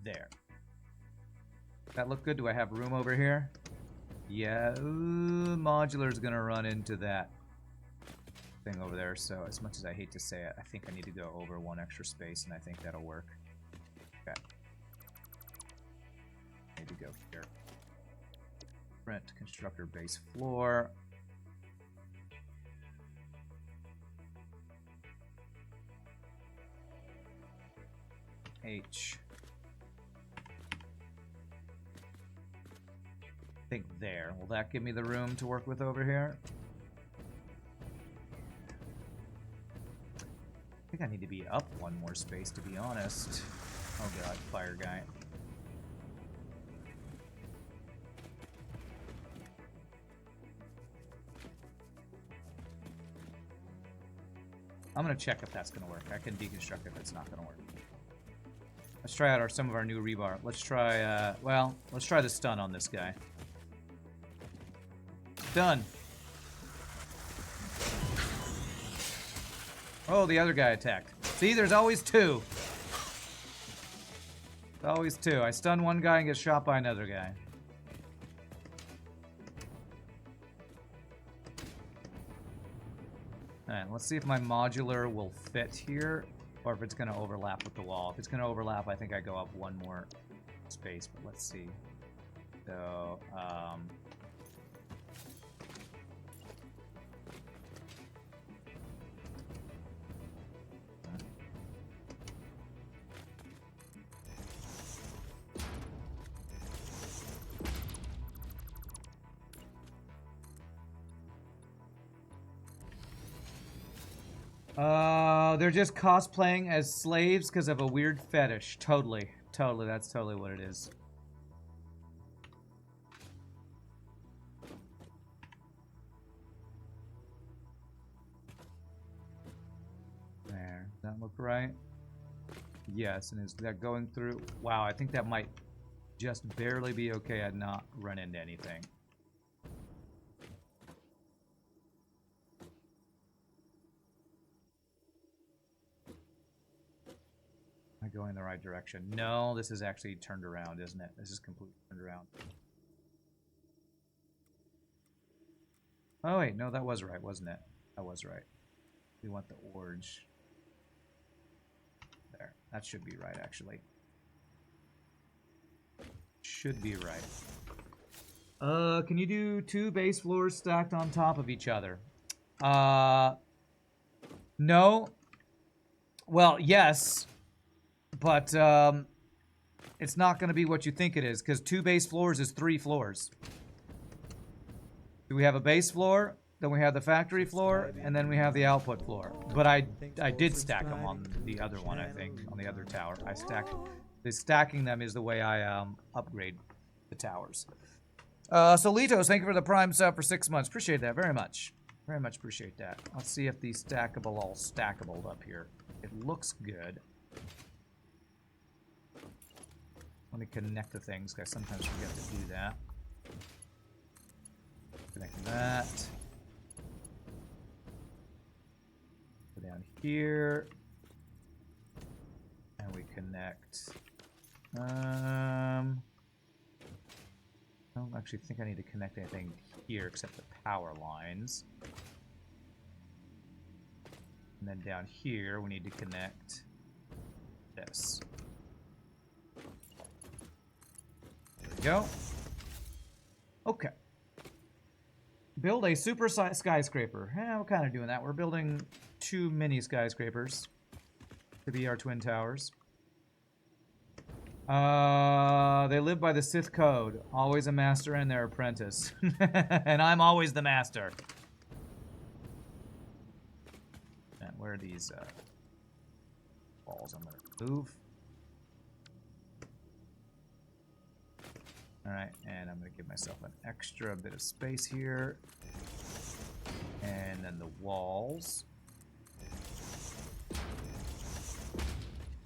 Speaker 1: there. That look good? Do I have room over here? Yeah, modular is gonna run into that thing over there, so as much as I hate to say it, I think I need to go over one extra space, and I think that'll work. Okay. Need to go here. Print constructor base floor. H. I think there. Will that give me the room to work with over here? I think I need to be up one more space, to be honest. Oh god, fire guy. I'm gonna check if that's gonna work. I can deconstruct if it's not gonna work. Let's try out some of our new rebar. Let's try, well, let's try the stun on this guy. Done. Oh, the other guy attacked. See, there's always two. There's always two. I stun one guy and get shot by another guy. Alright, let's see if my modular will fit here, or if it's going to overlap with the wall. If it's going to overlap, I think I go up one more space, but let's see. So, they're just cosplaying as slaves because of a weird fetish. Totally. Totally. That's totally what it is. There. Does that look right? Yes. And is that going through? Wow, I think that might just barely be okay. I'd not run into anything. Am I going the right direction? No, this is actually turned around, isn't it? This is completely turned around. Oh wait, no, that was right, wasn't it? That was right. We want the orange. There. That should be right, actually. Should be right. Can you do 2 base floors stacked on top of each other? No. Well, yes. But, it's not going to be what you think it is, because 2 base floors is 3 floors. We have a base floor, then we have the factory floor, and then we have the output floor. But I did stack them on the other one, I think, on the other tower. I stacked. The stacking them is the way I upgrade the towers. So Litos, thank you for the Prime sub for 6 months. Appreciate that very much. Very much appreciate that. Let's see if the stackable all stackable up here. It looks good. Let me connect the things, because I sometimes forget to do that. Connect that. Go down here. And we connect. I don't actually think I need to connect anything here except the power lines. And then down here, we need to connect this. There we go. Okay. Build a super skyscraper. We're kind of doing that. We're building 2 mini skyscrapers to be our twin towers. They live by the Sith code. Always a master and their apprentice. And I'm always the master. And where are these balls I'm going to move? Alright, and I'm going to give myself an extra bit of space here. And then the walls.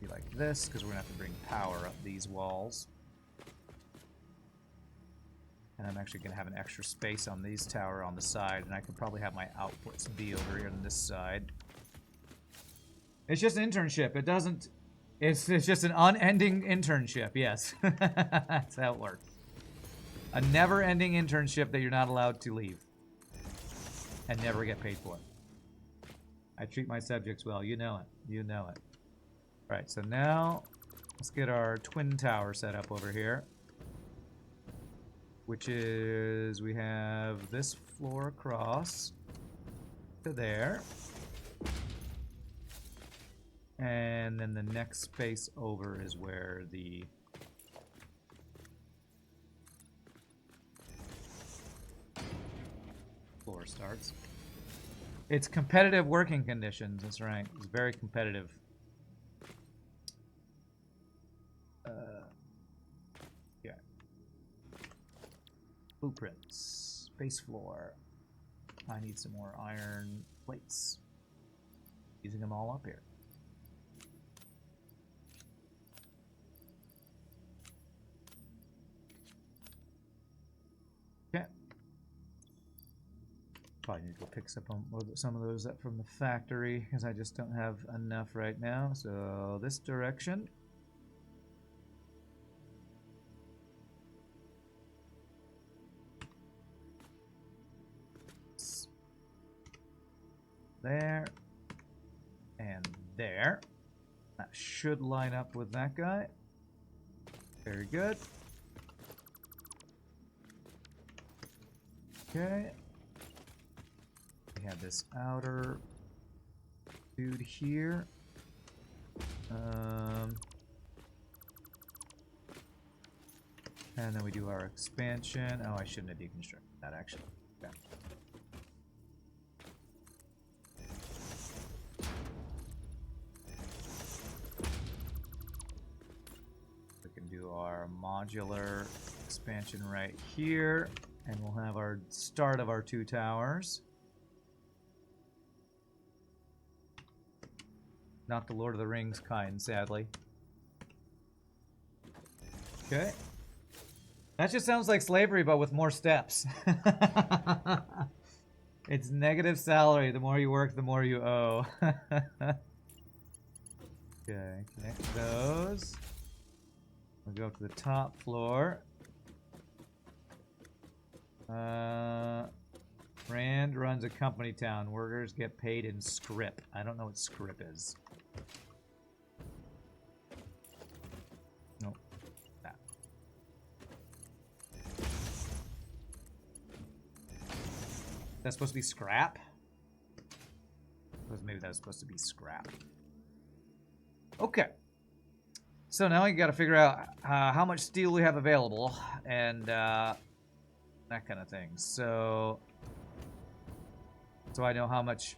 Speaker 1: Be like this, because we're going to have to bring power up these walls. And I'm actually going to have an extra space on these tower on the side, and I could probably have my outputs be over here on this side. It's just an internship. It doesn't... It's just an unending internship, yes. That's how it works. A never-ending internship that you're not allowed to leave. And never get paid for. I treat my subjects well. You know it. You know it. Right, so now let's get our twin tower set up over here. which is we have this floor across to there. And then the next space over is where the floor starts. It's competitive working conditions, that's right. It's very competitive. Yeah. Blueprints. Base floor. I need some more iron plates. Using them all up here. Okay. Probably need to go pick some of those up from the factory because I just don't have enough right now. So this direction. There. And there. That should line up with that guy. Very good. Okay. We have this outer dude here. And then we do our expansion. Oh, I shouldn't have deconstructed that actually. Okay. We can do our modular expansion right here. And we'll have our start of our 2 towers. Not the Lord of the Rings kind, sadly. Okay. That just sounds like slavery, but with more steps. It's negative salary. The more you work, the more you owe. Okay, connect those. We'll go up to the top floor. Rand runs a company town. Workers get paid in scrip. I don't know what scrip is. Nope. That. That's supposed to be scrap? Maybe that's supposed to be scrap. Okay. So now we got to figure out how much steel we have available and that kind of thing. So I know how much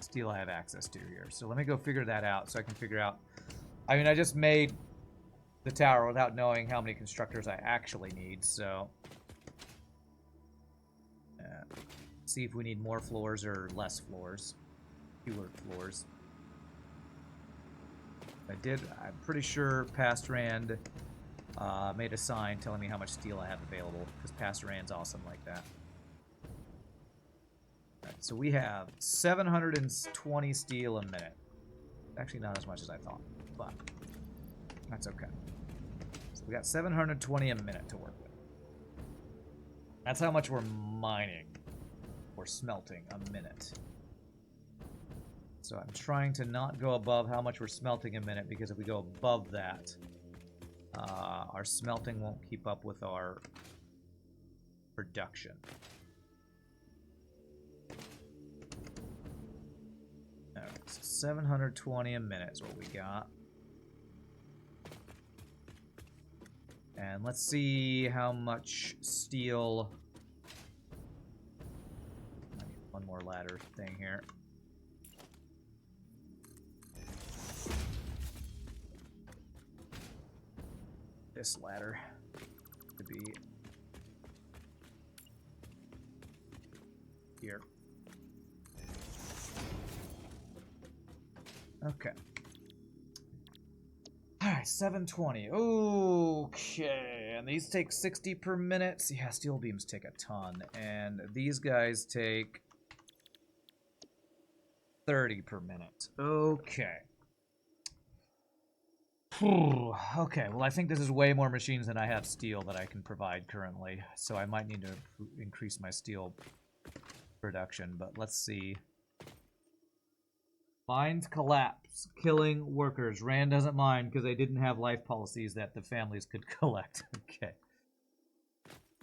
Speaker 1: steel I have access to here. So let me go figure that out so I can figure out. I mean, I just made the tower without knowing how many constructors I actually need. So see if we need more floors or less floors. Fewer floors. I'm pretty sure Past Rand made a sign telling me how much steel I have available, because Past Rand's awesome like that. Right, so we have 720 steel a minute. Actually, not as much as I thought, but that's okay. So we got 720 a minute to work with. That's how much we're mining or smelting a minute. So I'm trying to not go above how much we're smelting a minute, because if we go above that, our smelting won't keep up with our production. Alright, so 720 a minute is what we got. And let's see how much steel... I need one more ladder thing here. This ladder could be here. Okay. Alright, 720. Okay. And these take 60 per minute. Yeah, steel beams take a ton. And these guys take 30 per minute. Okay. Okay, well I think this is way more machines than I have steel that I can provide currently, so I might need to increase my steel production, but let's see. Mines collapse, killing workers. Rand doesn't mind because they didn't have life policies that the families could collect. Okay.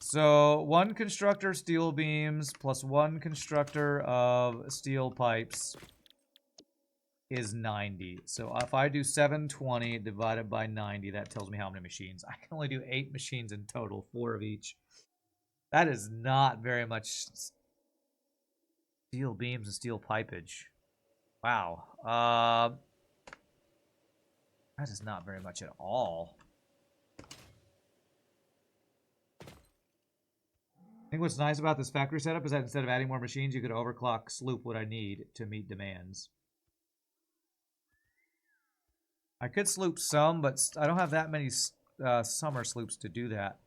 Speaker 1: So 1 constructor steel beams plus 1 constructor of steel pipes is 90. So if I do 720 divided by 90, that tells me how many machines. I can only do 8 machines in total, 4 of each. That is not very much steel beams and steel pipage. Wow. That is not very much at all. I think what's nice about this factory setup is that instead of adding more machines, you could overclock sloop what I need to meet demands. I could sloop some, but I don't have that many summer sloops to do that.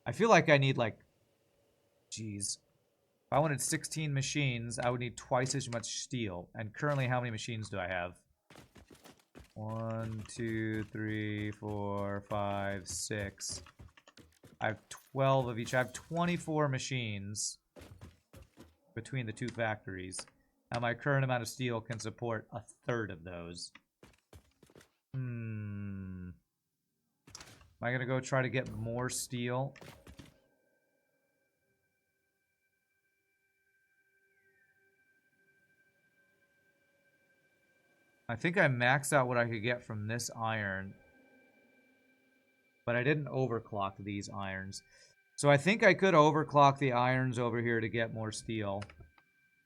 Speaker 1: I feel like I need like, geez, if I wanted 16 machines, I would need twice as much steel. And currently, how many machines do I have? 1, 2, 3, 4, 5, 6. I have 12 of each. I have 24 machines between the 2 factories. Now my current amount of steel can support a third of those. Am I going to go try to get more steel? I think I maxed out what I could get from this iron. But I didn't overclock these irons. So I think I could overclock the irons over here to get more steel.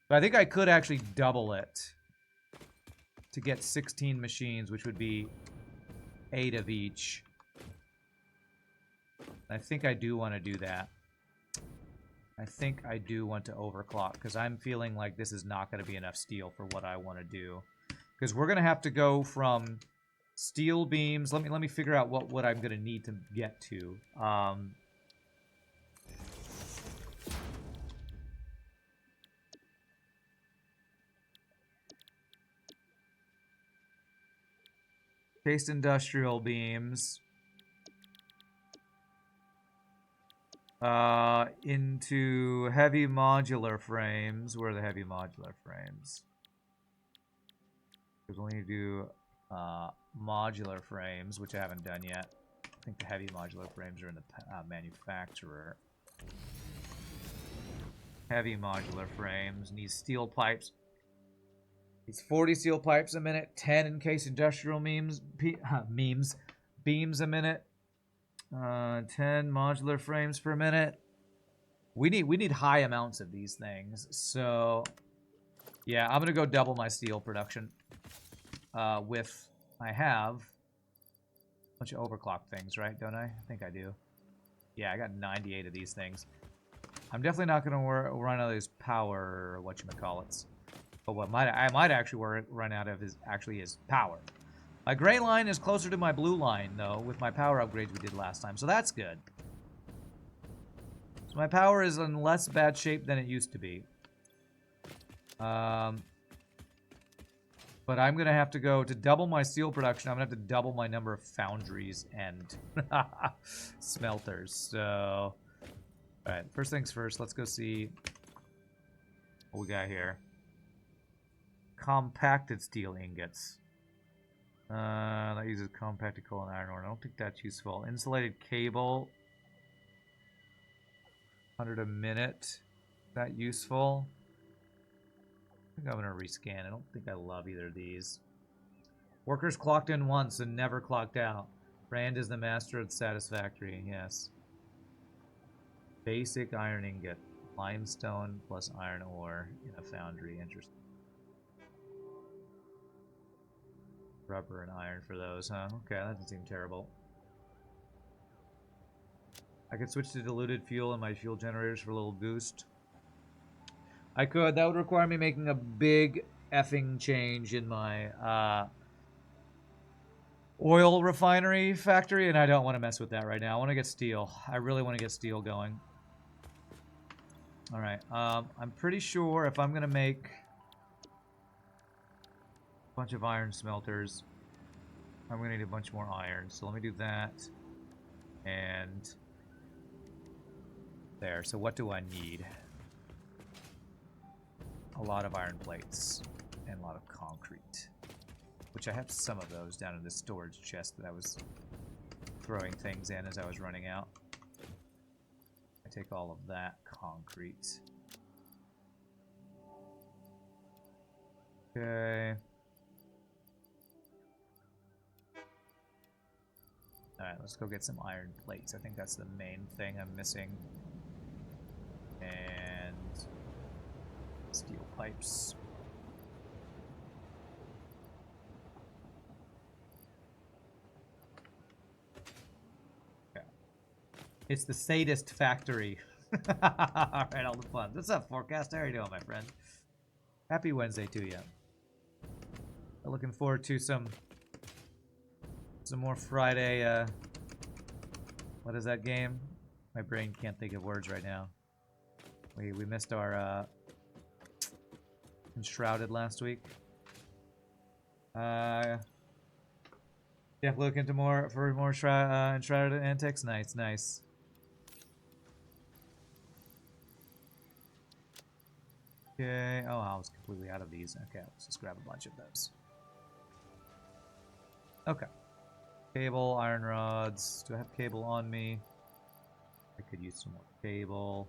Speaker 1: But I think I could actually double it to get 16 machines, which would be 8 of each. I think I do want to do that. I think I do want to overclock, because I'm feeling like this is not going to be enough steel for what I want to do. Because we're going to have to go from steel beams. Let me figure out what I'm going to need to get to. Case industrial beams. Into heavy modular frames. Where are the heavy modular frames? Because we need to do modular frames, which I haven't done yet. I think the heavy modular frames are in the manufacturer. Heavy modular frames need steel pipes. It's 40 steel pipes a minute, 10 in case industrial beams a minute, 10 modular frames per minute. We need high amounts of these things. So yeah, I'm gonna go double my steel production. With I have a bunch of overclock things, right? Don't I? I think I do. Yeah, I got 98 of these things. I'm definitely not gonna run out of these power whatchamacallits. But what I might actually run out of is power. My gray line is closer to my blue line, though, with my power upgrades we did last time, so that's good. So my power is in less bad shape than it used to be. But I'm going to have to go to double my steel production. I'm going to have to double my number of foundries and smelters. So, alright, first things first, let's go see what we got here. Compacted steel ingots. That uses compacted coal and iron ore. I don't think that's useful. Insulated cable. 100 a minute. Is that useful? I think I'm going to rescan. I don't think I love either of these. Workers clocked in once and never clocked out. Rand is the master of Satisfactory. Yes. Basic iron ingot. Limestone plus iron ore in a foundry. Interesting. Rubber and iron for those, huh? Okay, that doesn't seem terrible. I could switch to diluted fuel in my fuel generators for a little boost. I could. That would require me making a big effing change in my oil refinery factory, and I don't want to mess with that right now. I want to get steel. I really want to get steel going. Alright, I'm pretty sure if I'm going to make bunch of iron smelters, I'm gonna need a bunch more iron, so let me do that and there. So what do I need? A lot of iron plates and a lot of concrete, which I have some of those down in the storage chest that I was throwing things in as I was running out. I take all of that concrete. Okay. Alright, let's go get some iron plates. I think that's the main thing I'm missing. And steel pipes. Okay. It's the sadist factory. Alright, all the fun. What's up, Forecast? How are you doing, my friend? Happy Wednesday to you. Looking forward to some more Friday, what is that game? My brain can't think of words right now. We missed our, Enshrouded last week. Yeah, looking to more Enshrouded antics. Nice, nice. Okay. Oh, I was completely out of these. Okay, let's just grab a bunch of those. Okay. Cable, iron rods. Do I have cable on me? I could use some more cable.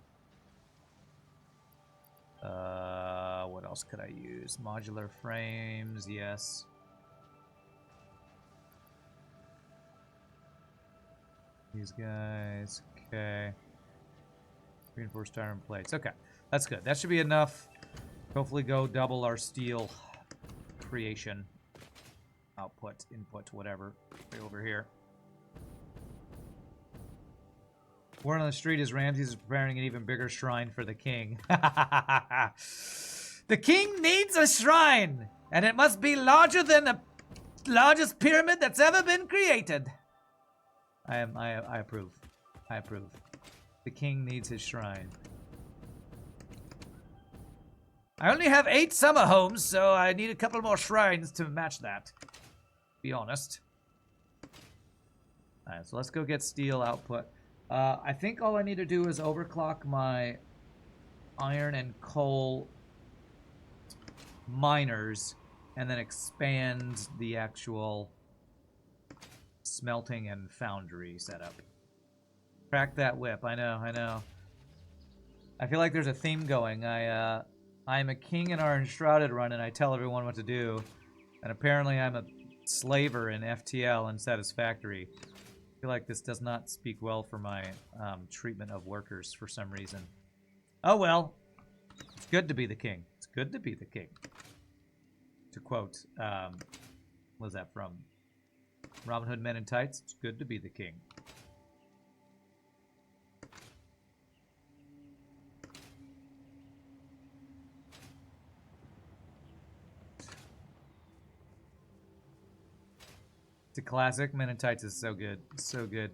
Speaker 1: What else could I use? Modular frames, yes. These guys, okay. Reinforced iron plates, okay. That's good. That should be enough. Hopefully go double our steel creation. Output, input, whatever. Right over here. Word on the street is Ramses is preparing an even bigger shrine for the king. The king needs a shrine, and it must be larger than the largest pyramid that's ever been created. I approve. I approve. The king needs his shrine. I only have 8 summer homes, so I need a couple more shrines to match that. Be honest. Alright, so let's go get steel output. I think all I need to do is overclock my iron and coal miners and then expand the actual smelting and foundry setup. Crack that whip. I know, I know. I feel like there's a theme going. I'm a king in our Enshrouded run and I tell everyone what to do. And apparently I'm a slaver in FTL and Satisfactory. I feel like this does not speak well for my treatment of workers for some reason. Oh well. It's good to be the king. It's good to be the king. To quote, what was that from? Robin Hood Men in Tights? It's good to be the king. It's a classic. Men in Tights is so good. So good.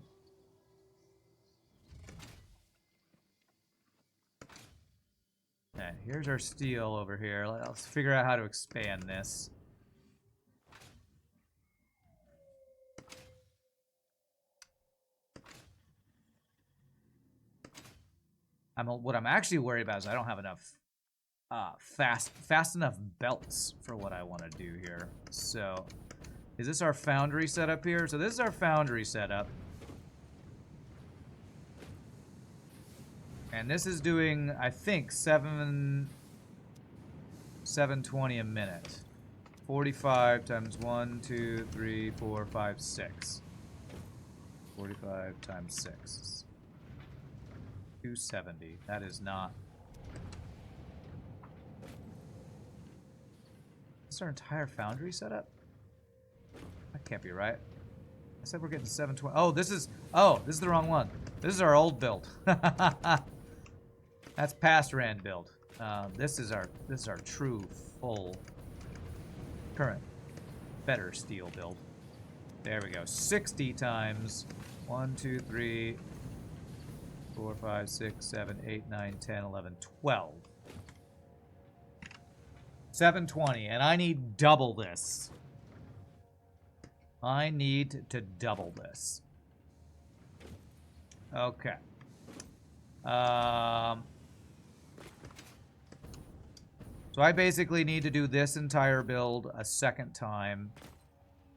Speaker 1: Okay, here's our steel over here. Let's figure out how to expand this. What I'm actually worried about is I don't have enough fast enough belts for what I want to do here. So, is this our foundry setup here? So this is our foundry setup. And this is doing, I think, 720 a minute. 45 times 1, 2, 3, 4, 5, 6. 45 times 6. 270. That is not. Is this our entire foundry setup? That can't be right. I said we're getting 720. Oh, this is the wrong one. This is our old build. That's past Rand build. This is our true full current better steel build. There we go. 60 times 1, 2, 3, 4, 5, 6, 7, 8, 9, 10, 11, 12. 720, and I need double this. I need to double this. Okay. So I basically need to do this entire build a second time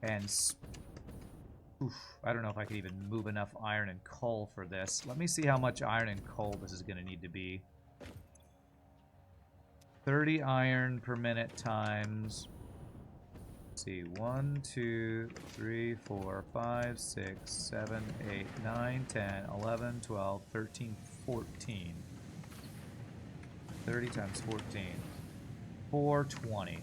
Speaker 1: and Oof, I don't know if I can even move enough iron and coal for this. Let me see how much iron and coal this is going to need to be. 30 iron per minute times... Let's see, 1, 2, 3, 4, 5, 6, 7, 8, 9, 10, 11, 12, 13, 14. 30 times 14. 420.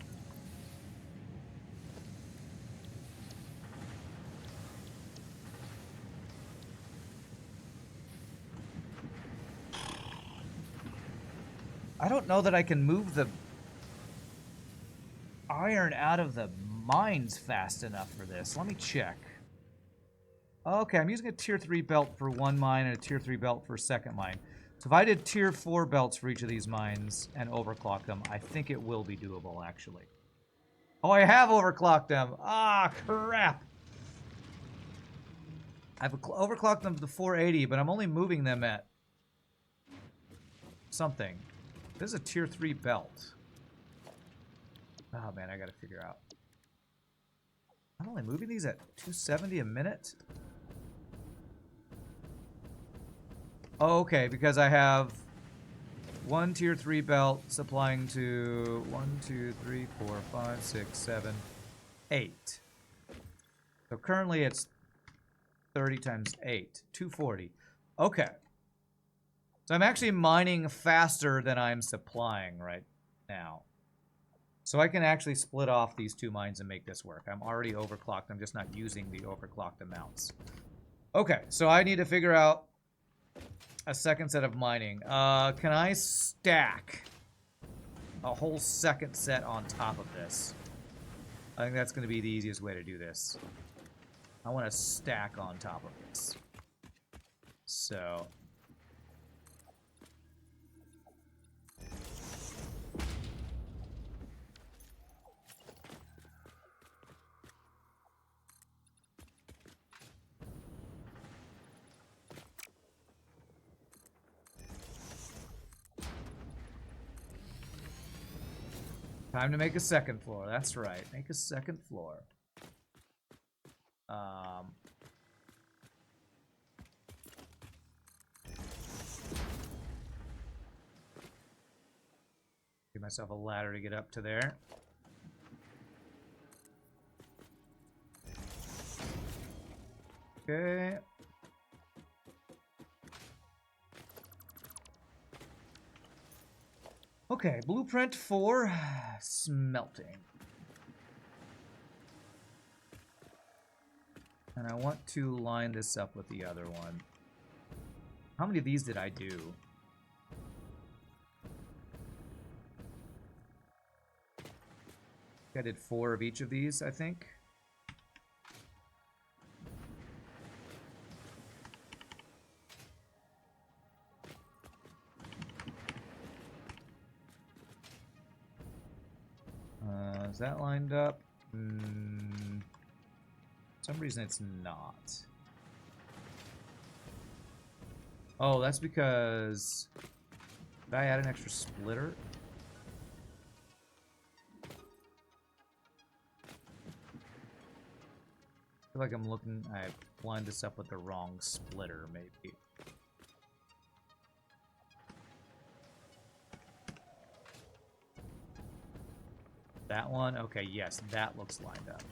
Speaker 1: I don't know that I can move the iron out of the mines fast enough for this. Let me check. Okay, I'm using a tier 3 belt for one mine and a tier 3 belt for a second mine. So if I did tier 4 belts for each of these mines and overclock them, I think it will be doable, actually. Oh, I have overclocked them. Ah, crap. I've overclocked them to 480, but I'm only moving them at something. This is a tier 3 belt. Oh, man, I gotta figure out. I'm only moving these at 270 a minute? Oh, okay, because I have one tier 3 belt supplying to 1, 2, 3, 4, 5, 6, 7, 8. So currently it's 30 times 8, 240. Okay. So I'm actually mining faster than I'm supplying right now. So I can actually split off these two mines and make this work. I'm already overclocked. I'm just not using the overclocked amounts. Okay, so I need to figure out a second set of mining. Can I stack a whole second set on top of this? I think that's going to be the easiest way to do this. I want to stack on top of this. So... time to make a second floor. That's right. Make a second floor. Give myself a ladder to get up to there. Okay. Okay, blueprint for smelting. And I want to line this up with the other one. How many of these did I do? I did 4 of each of these, I think. Is that lined up? For some reason it's not. Oh, that's because... Did I add an extra splitter? I feel like I'm looking... I lined this up with the wrong splitter, maybe. That one? Okay, yes, that looks lined up.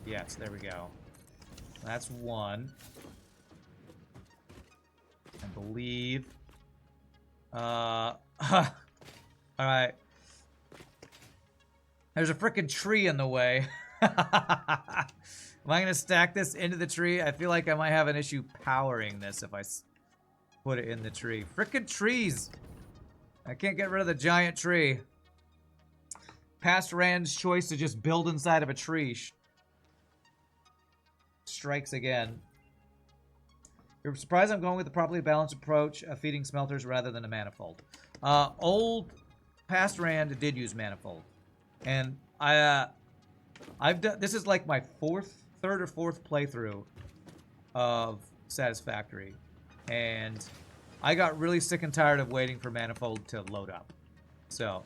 Speaker 1: Yes, there we go. That's one. I believe. Alright. There's a frickin' tree in the way. Am I gonna stack this into the tree? I feel like I might have an issue powering this if I put it in the tree. Frickin' trees! I can't get rid of the giant tree. Past Rand's choice to just build inside of a tree strikes again. You're surprised I'm going with the properly balanced approach of feeding smelters rather than a manifold. Old Past Rand did use manifold. And I've done, this is like my third or fourth playthrough of Satisfactory. And I got really sick and tired of waiting for manifold to load up. So,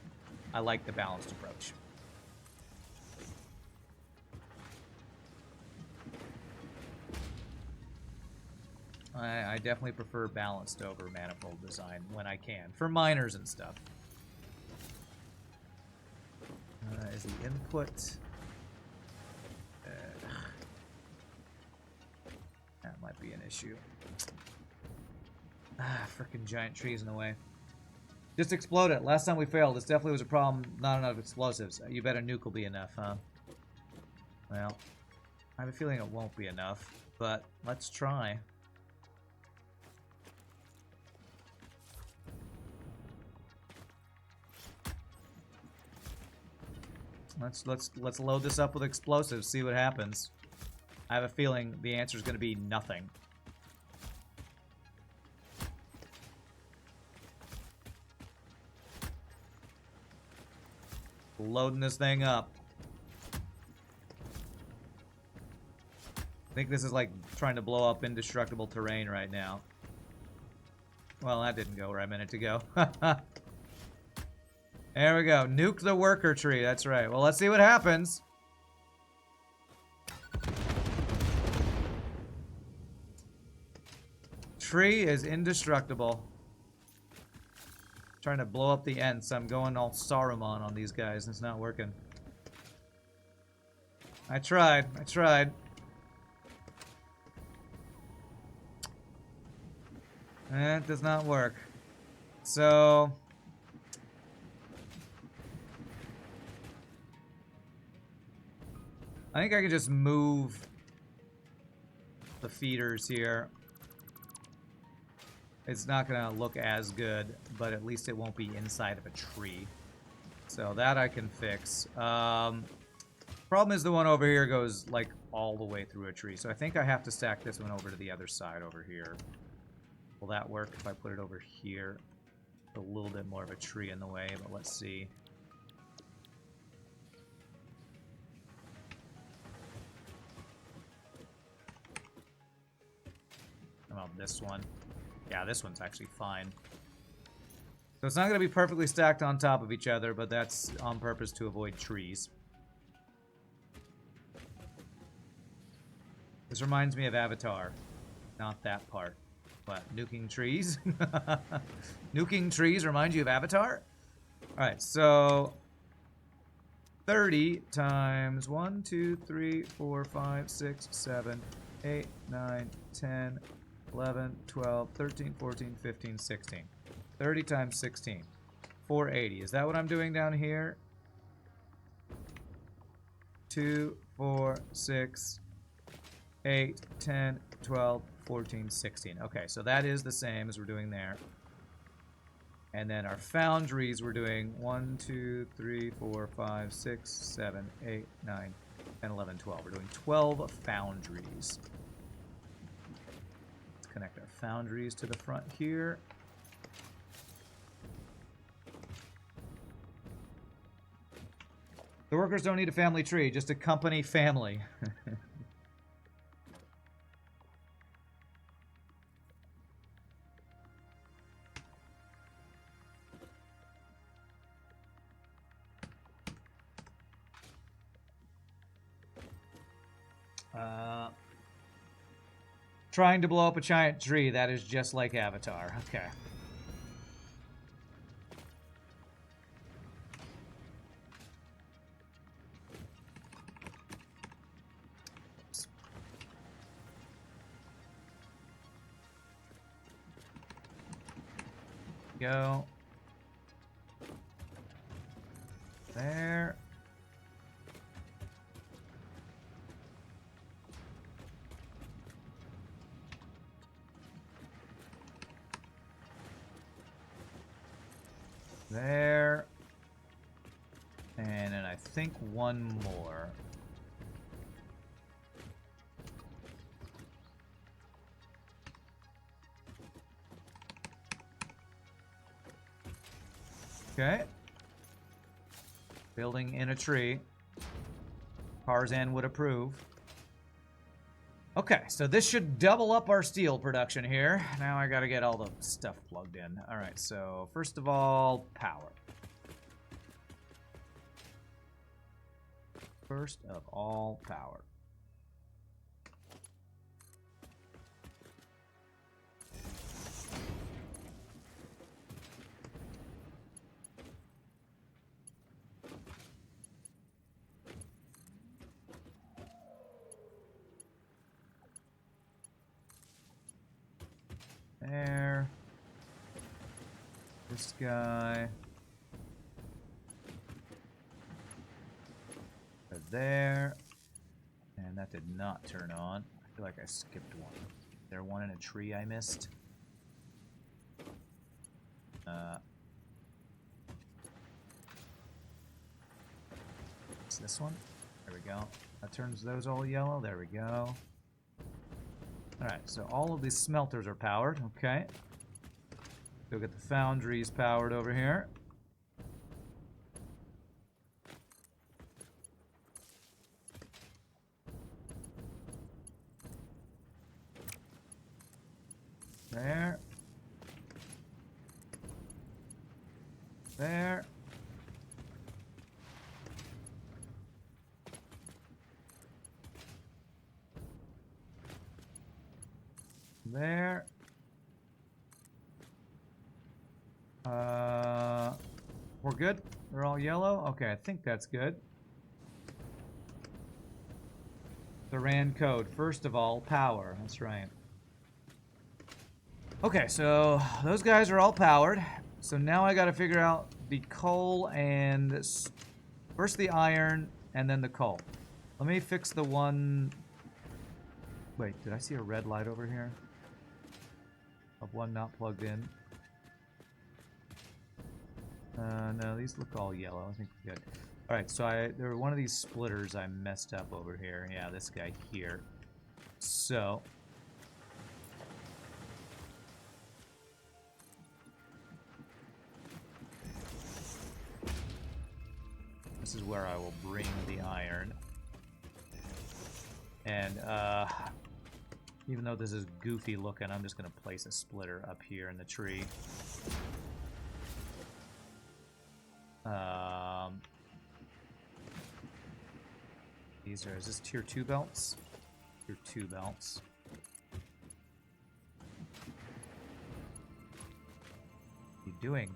Speaker 1: I like the balanced approach. I definitely prefer balanced over manifold design when I can. For miners and stuff. Is the input... that might be an issue. Ah, frickin' giant trees in the way. Just explode it. Last time we failed. This definitely was a problem. Not enough explosives. You bet a nuke will be enough, huh? Well, I have a feeling it won't be enough, but let's try. Let's load this up with explosives, see what happens. I have a feeling the answer is going to be nothing. Loading this thing up. I think this is like trying to blow up indestructible terrain right now. Well, that didn't go where I meant it to go. There we go. Nuke the worker tree. That's right. Well, let's see what happens. Tree is indestructible. Trying to blow up the end, so I'm going all Saruman on these guys, and it's not working. I tried. It does not work. So... I think I could just move the feeders here. It's not gonna look as good, but at least it won't be inside of a tree. So that I can fix. Problem is the one over here goes like all the way through a tree. So I think I have to stack this one over to the other side over here. Will that work if I put it over here? A little bit more of a tree in the way, but let's see. How about this one? Yeah, this one's actually fine. So it's not going to be perfectly stacked on top of each other, but that's on purpose to avoid trees. This reminds me of Avatar. Not that part. What? Nuking trees? Nuking trees reminds you of Avatar? Alright, so... 30 times 1, 2, 3, 4, 5, 6, 7, 8, 9, 10... 11, 12, 13, 14, 15, 16. 30 times 16. 480. Is that what I'm doing down here? 2, 4, 6, 8, 10, 12, 14, 16. Okay, so that is the same as we're doing there. And then our foundries, we're doing 1, 2, 3, 4, 5, 6, 7, 8, 9, 10, 11, 12. We're doing 12 foundries. Connect our foundries to the front here. The workers don't need a family tree, just a company family. Trying to blow up a giant tree, that is just like Avatar. Okay. Go. There. There. And then I think one more. Okay. Building in a tree. Tarzan would approve. Okay, so this should double up our steel production here. Now I gotta get all the stuff plugged in. Alright, so first of all, power. First of all, power. this guy. There. And that did not turn on. I feel like I skipped one. There one in a tree I missed. It's this one. There we go. That turns those all yellow. There we go. Alright, so all of these smelters are powered. Okay. Go get the foundries powered over here. There. There. There. We're good? They're all yellow? Okay, I think that's good. The RAN code. First of all, power. That's right. Okay, so those guys are all powered. So now I gotta figure out the coal and... First the iron, and then the coal. Let me fix the one... Wait, did I see a red light over here? Of one not plugged in. No, these look all yellow. I think we're good. Alright, so there were one of these splitters I messed up over here. Yeah, this guy here. So... This is where I will bring the iron. And, even though this is goofy looking, I'm just going to place a splitter up here in the tree. Is this tier 2 belts? Tier 2 belts. What are you doing?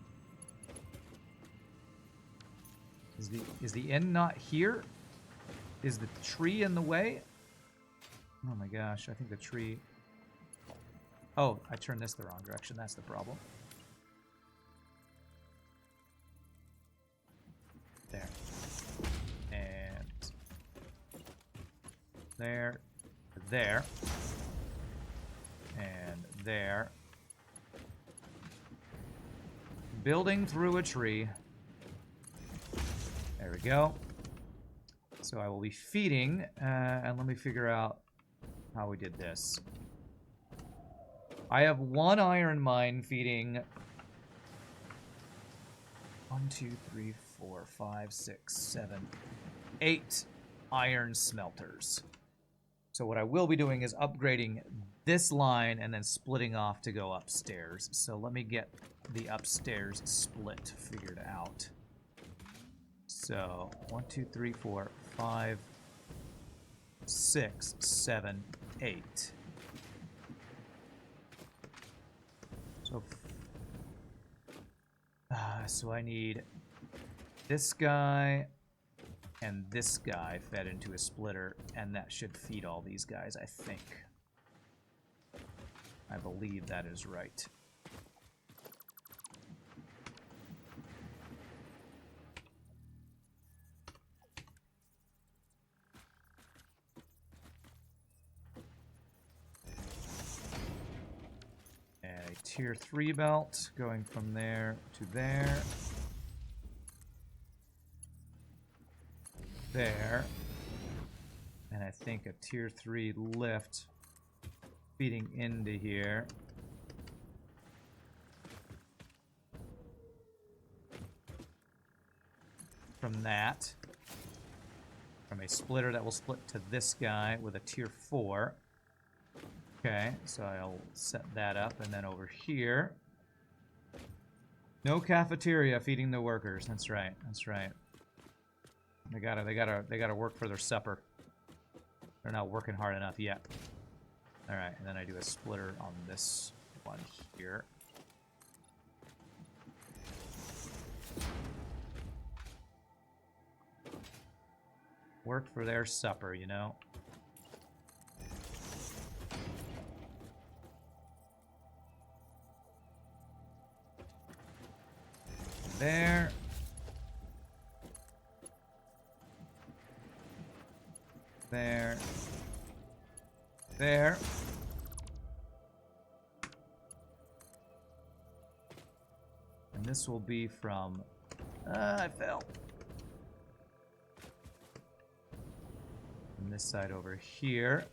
Speaker 1: Is the end not here? Is the tree in the way? Oh my gosh, I think the tree... Oh, I turned this the wrong direction. That's the problem. There. And... There. There. And there. Building through a tree. There we go. So I will be feeding, and let me figure out how we did this. I have one iron mine feeding 1, 2, 3, 4, 5, 6, 7, 8 iron smelters. So what I will be doing is upgrading this line and then splitting off to go upstairs. So let me get the upstairs split figured out. So 1, 2, 3, 4, 5, 6, 7, 8. So I need this guy and this guy fed into a splitter, and that should feed all these guys, I think. I believe that is right. And a tier 3 belt going from there to there. There. And I think a tier 3 lift feeding into here. From that. From a splitter that will split to this guy with a tier 4. Okay, so I'll set that up, and then over here. No cafeteria feeding the workers. That's right, that's right. They gotta work for their supper. They're not working hard enough yet. Alright, and then I do a splitter on this one here. Work for their supper, you know? There. There. There. And this will be from... I fell. From this side over here.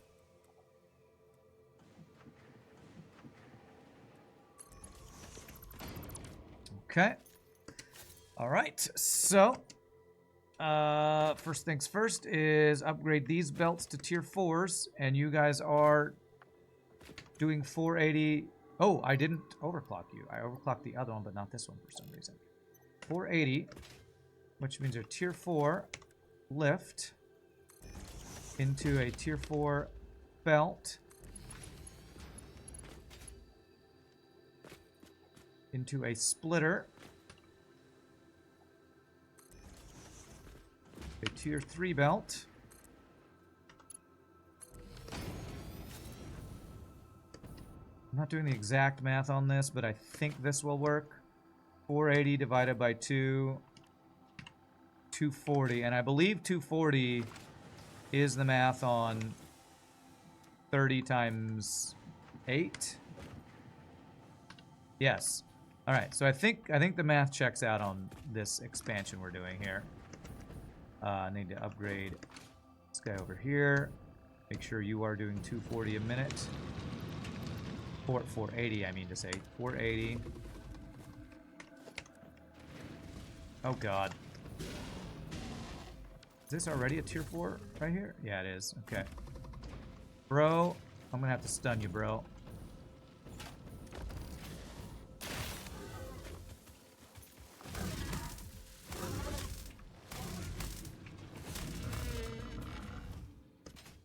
Speaker 1: Okay. All right. So, first things first is upgrade these belts to tier 4s, and you guys are doing 480. Oh, I didn't overclock you. I overclocked the other one, but not this one for some reason. 480, which means a tier 4 lift into a tier 4 belt into a splitter, a tier 3 belt, I'm not doing the exact math on this, but I think this will work. 480 divided by 2, 240, and I believe 240 is the math on 30 times 8. Yes. All right, so I think the math checks out on this expansion we're doing here. I need to upgrade this guy over here. Make sure you are doing 240 a minute. 480, I mean to say. 480. Oh, God. Is this already a tier 4 right here? Yeah, it is. Okay. Bro, I'm going to have to stun you, bro.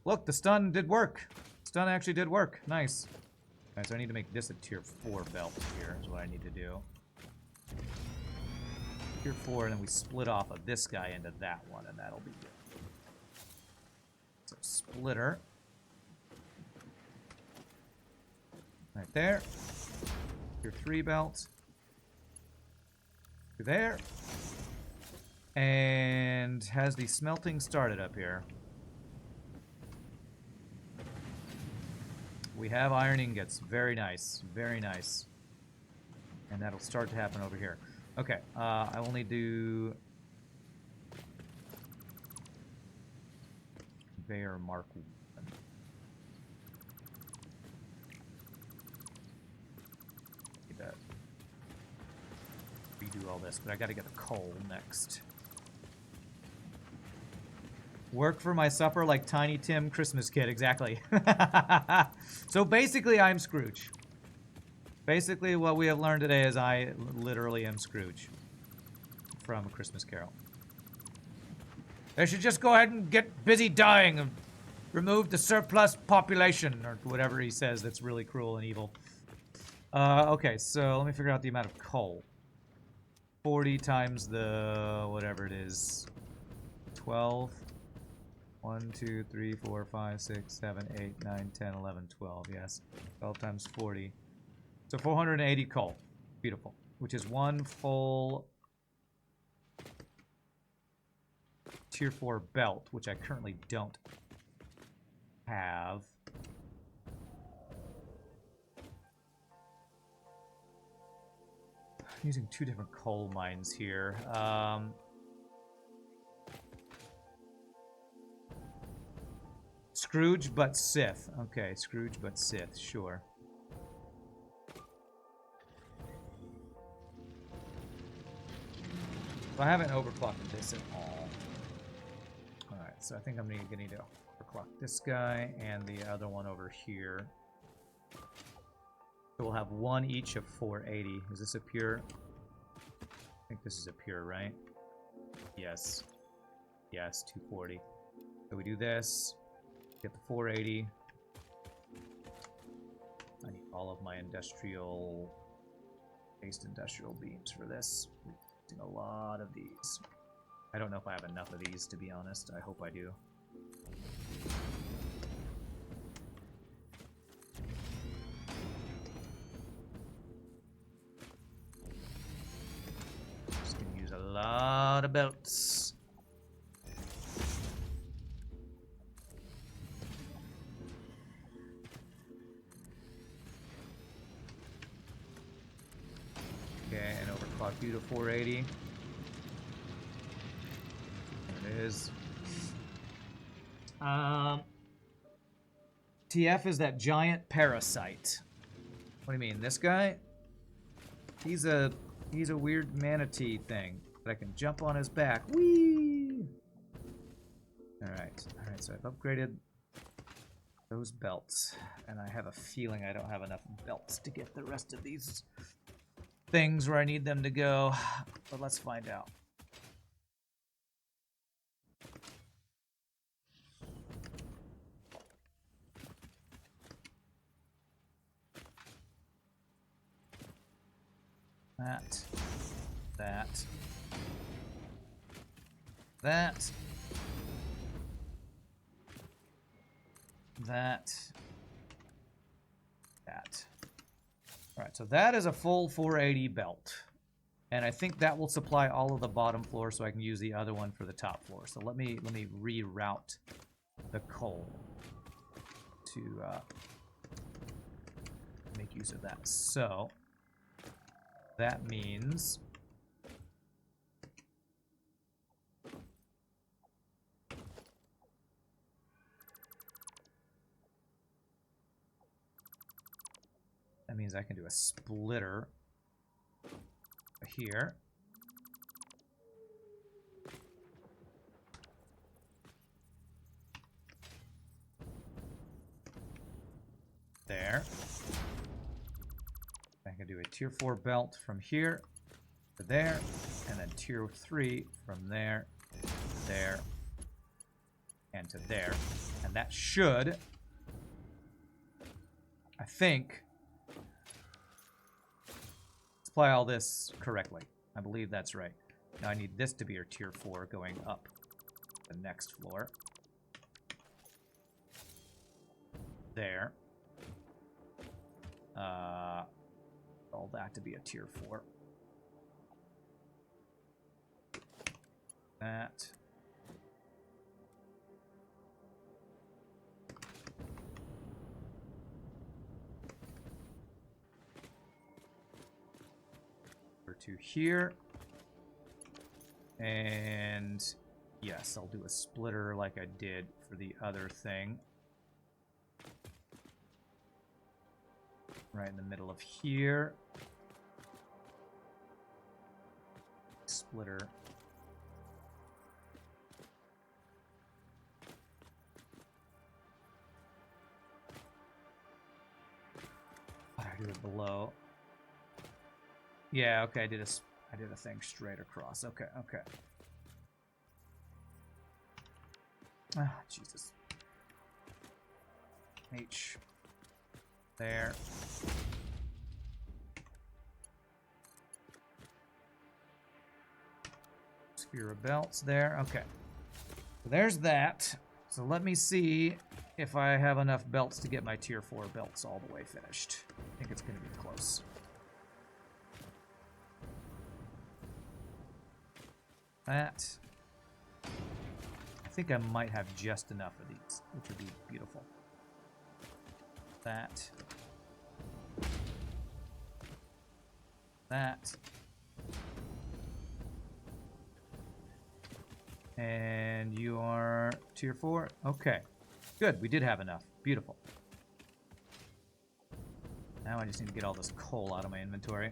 Speaker 1: Look, the stun did work. Stun actually did work. Nice. Alright, so I need to make this a tier 4 belt here, is what I need to do. Tier 4, and then we split off of this guy into that one, and that'll be good. So, splitter. Right there. Tier 3 belt. There. And has the smelting started up here. We have iron ingots. Very nice. Very nice. And that'll start to happen over here. Okay. I will need to... Conveyor Mark 1. Need to redo all this, but I gotta get the coal next. Work for my supper like Tiny Tim Christmas Kid, exactly. So basically, I'm Scrooge. Basically, what we have learned today is I literally am Scrooge from A Christmas Carol. They should just go ahead and get busy dying and remove the surplus population, or whatever he says that's really cruel and evil. Okay, so let me figure out the amount of coal. 40 times the whatever it is. 12. 1, 2, 3, 4, 5, 6, 7, 8, 9, 10, 11, 12. Yes. 12 times 40. So 480 coal. Beautiful. Which is one full tier 4 belt, which I currently don't have. I'm using 2 different coal mines here. Scrooge but Sith. Okay, Scrooge but Sith, sure. So I haven't overclocked this at all. Alright, so I think I'm gonna need to overclock this guy and the other one over here. So we'll have one each of 480. Is this a pure? I think this is a pure, right? Yes. Yes, 240. So we do this. Get the 480. I need all of my industrial, based industrial beams for this. I'm using a lot of these. I don't know if I have enough of these, to be honest. I hope I do. Just of belts. Okay, and overclock you to 480. There it is. TF is that giant parasite. What do you mean, this guy? He's a weird manatee thing. But I can jump on his back. Whee! Alright, so I've upgraded those belts. And I have a feeling I don't have enough belts to get the rest of these things where I need them to go. But let's find out. That. That. That. That. That. Alright, so that is a full 480 belt. And I think that will supply all of the bottom floor so I can use the other one for the top floor. So let me reroute the coal to make use of that. So that means I can do a splitter here. There. I can do a tier 4 belt from here to there, and then tier 3 from there, there, and to there. And that should, I think, supply all this correctly. I believe that's right. Now I need this to be our tier 4 going up the next floor. There. All that to be a tier 4. That. To here. And yes, I'll do a splitter like I did for the other thing. Right in the middle of here. Splitter. I do it below. Yeah, okay, I did a thing straight across. Okay, okay. Ah, Jesus. H. There. Sphere of belts there. Okay. So there's that. So let me see if I have enough belts to get my tier 4 belts all the way finished. I think it's going to be close. That. I think I might have just enough of these, which would be beautiful. That. That. And you are tier 4? Okay. Good, we did have enough. Beautiful. Now I just need to get all this coal out of my inventory.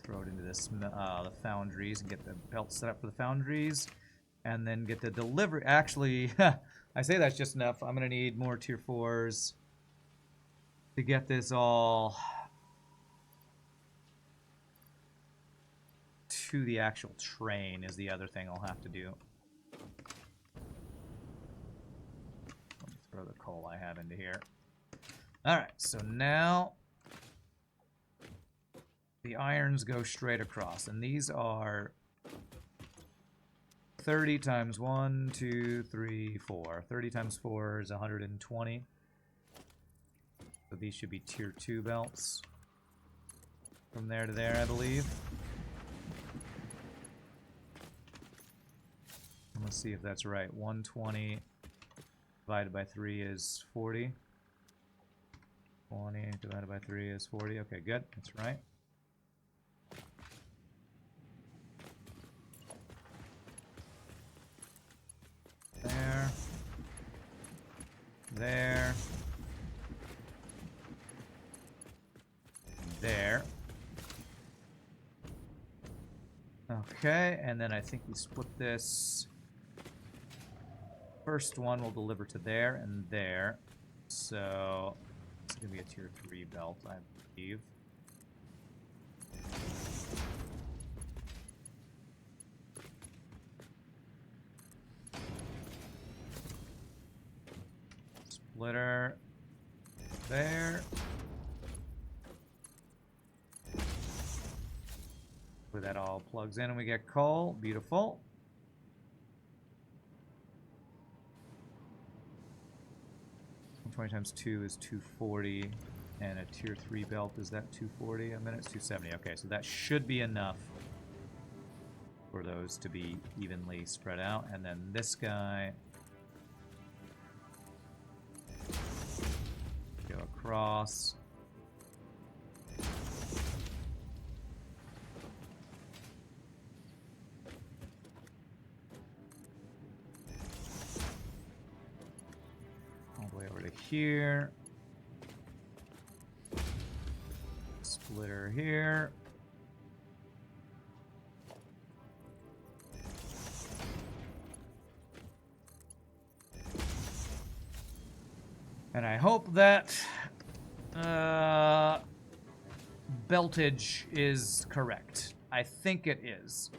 Speaker 1: Throw it into this, the foundries and get the belt set up for the foundries. And then get the delivery. Actually, I say that's just enough. I'm going to need more tier 4s to get this all to the actual train is the other thing I'll have to do. Let me throw the coal I have into here. Alright, so now the irons go straight across, and these are 30 times 1, 2, 3, 4. 30 times 4 is 120. So these should be tier 2 belts. From there to there, I believe. Let's see if that's right. 120 divided by 3 is 40. 20 divided by 3 is 40. Okay, good. That's right. There. There. There. Okay, and then I think we split this. First one will deliver to there and there. So it's going to be a tier 3 belt, I believe. Splitter there. Where that all plugs in and we get coal. Beautiful. $20 times 2 is 240. And a tier 3 belt, is that 240 a minute? It's 270. Okay, so that should be enough for those to be evenly spread out. And then this guy go across. All the way over to here. Splitter here. And I hope that beltage is correct. I think it is.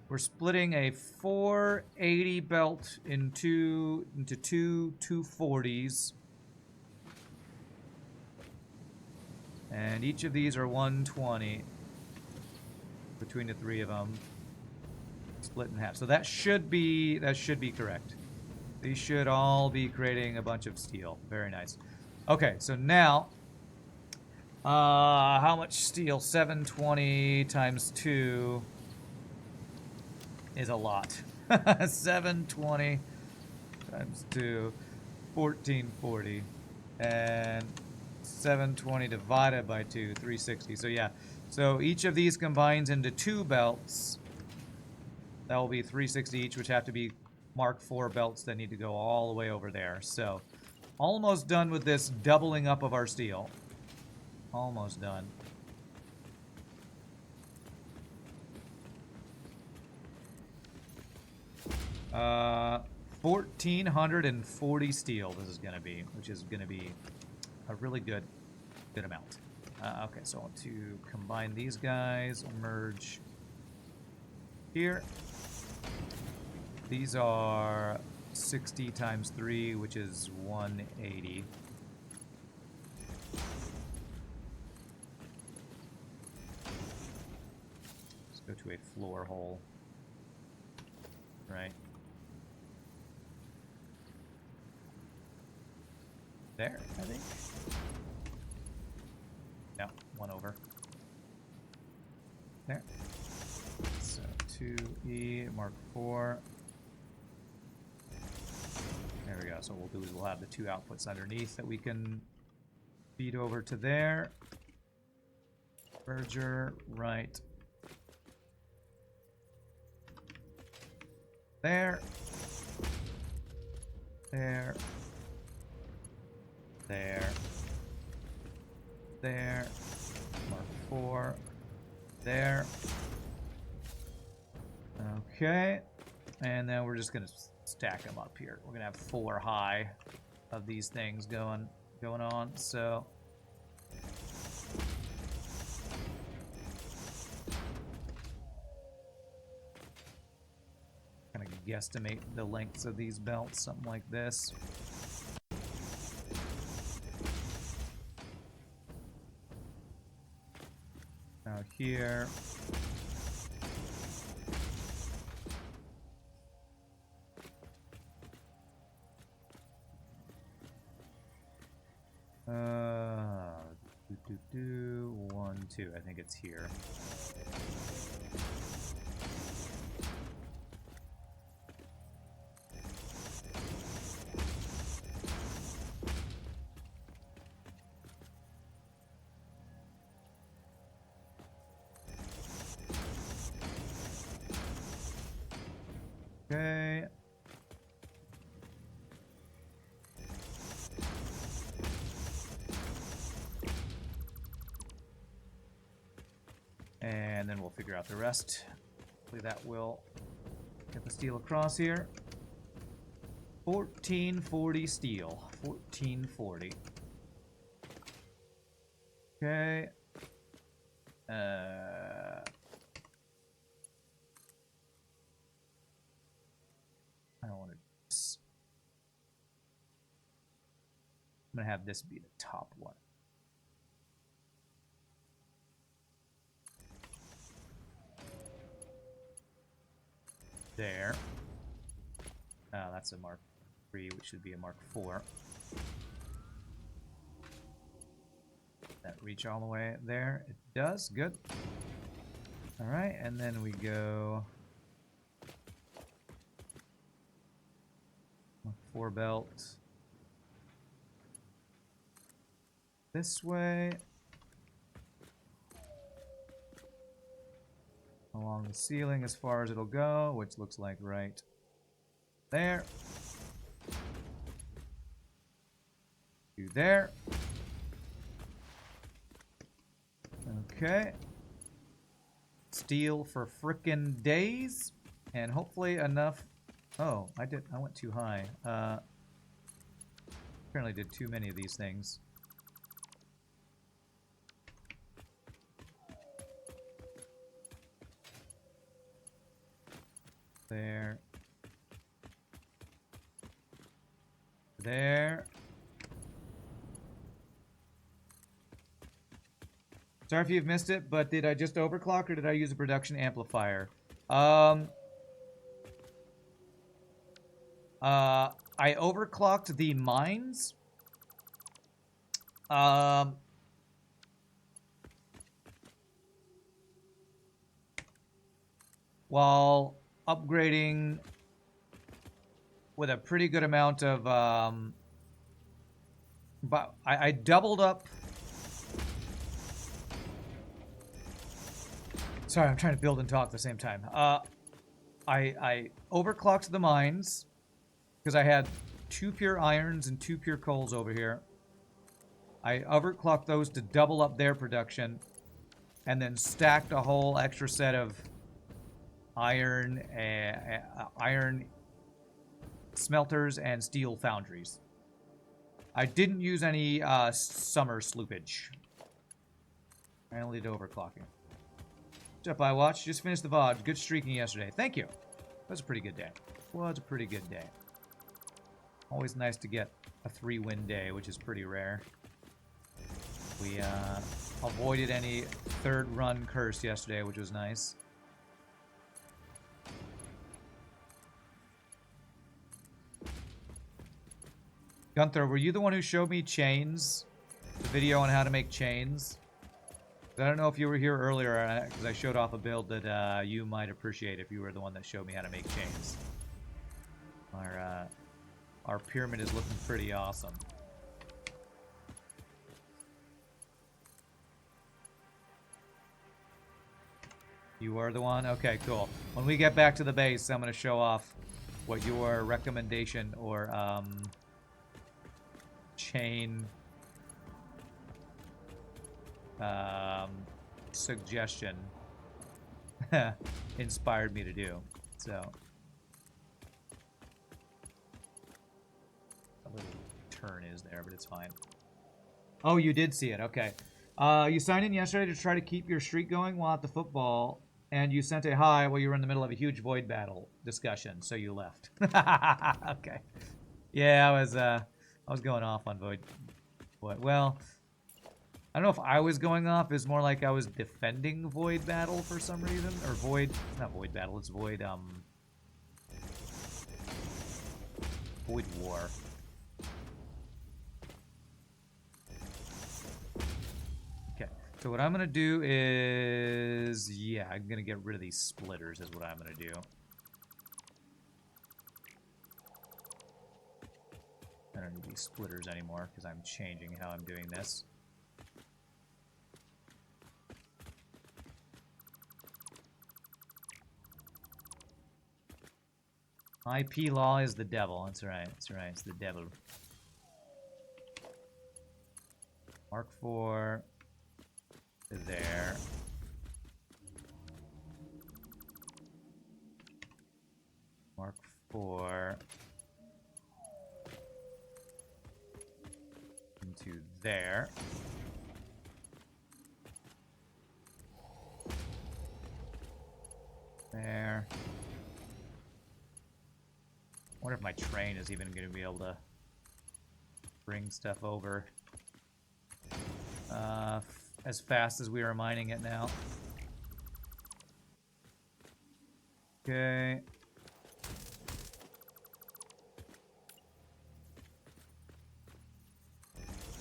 Speaker 1: We're splitting a 480 belt into two 240s. And each of these are 120 between the three of them. Split in half. So that should be correct. These should all be creating a bunch of steel. Very nice. Okay, so now how much steel? 720 times 2 is a lot. 720 times 2, 1440. And 720 divided by 2, 360. So yeah, so each of these combines into 2 belts. That will be 360 each, which have to be Mark 4 belts that need to go all the way over there. So almost done with this doubling up of our steel. Almost done. Uh, 1,440 steel this is going to be, which is going to be a really good amount. Okay, so I want to combine these guys, merge here. These are 60 times 3, which is 180. Let's go to a floor hole. Right. There, I think. No, one over. There. So 2E, Mark 4. There we go. So what we'll do is we'll have the 2 outputs underneath that we can feed over to there. Merger, right. There. There. There. There. Mark 4. There. Okay. And then we're just going to stack them up here. We're going to have 4 high of these things going on. So kind of guesstimate the lengths of these belts, something like this. Now here. One, two. I think it's here. Okay. And then we'll figure out the rest. Hopefully that will get the steel across here. 1440 steel. 1440. Okay. I don't want to. I'm going to have this be the top one. There. That's a Mark 3, which should be a Mark 4. That reach all the way there? It does. Good. Alright, and then we go... Mark 4 belt. This way. Along the ceiling as far as it'll go, which looks like right there. Do there. Okay. Steel for frickin' days. And hopefully enough... Oh, I went too high. Apparently did too many of these things. There. There. Sorry if you've missed it, but did I just overclock or did I use a production amplifier? I overclocked the mines. While upgrading with a pretty good amount of, but I doubled up. Sorry, I'm trying to build and talk at the same time. I overclocked the mines because I had 2 pure irons and 2 pure coals over here. I overclocked those to double up their production and then stacked a whole extra set of iron smelters and steel foundries. I didn't use any summer sloopage. I only did overclocking. What's up, I watched. Just finished the VOD. Good streaking yesterday. Thank you. That was a pretty good day. Was a pretty good day. Always nice to get a 3-win day, which is pretty rare. We avoided any 3rd run curse yesterday, which was nice. Gunther, were you the one who showed me chains? The video on how to make chains? I don't know if you were here earlier, because I showed off a build that you might appreciate if you were the one that showed me how to make chains. Our pyramid is looking pretty awesome. You are the one? Okay, cool. When we get back to the base, I'm going to show off what your recommendation or chain suggestion inspired me to do. So a little turn is there, but it's fine. Oh, you did see it. Okay. You signed in yesterday to try to keep your streak going while at the football, and you sent a hi while you were in the middle of a huge void battle discussion, so you left. Okay. Yeah, I was going off on void. Well, I don't know if I was going off. It's more like I was defending void battle for some reason, or void. It's not void battle. It's void. Void war. Okay. So what I'm gonna do is, yeah, I'm gonna get rid of these splitters. Is what I'm gonna do. I don't need these splitters anymore because I'm changing how I'm doing this. IP law is the devil. That's right. That's right. It's the devil. Mark 4 is there. Mark 4 into there. There. I wonder if my train is even going to be able to bring stuff over as fast as we are mining it now. Okay.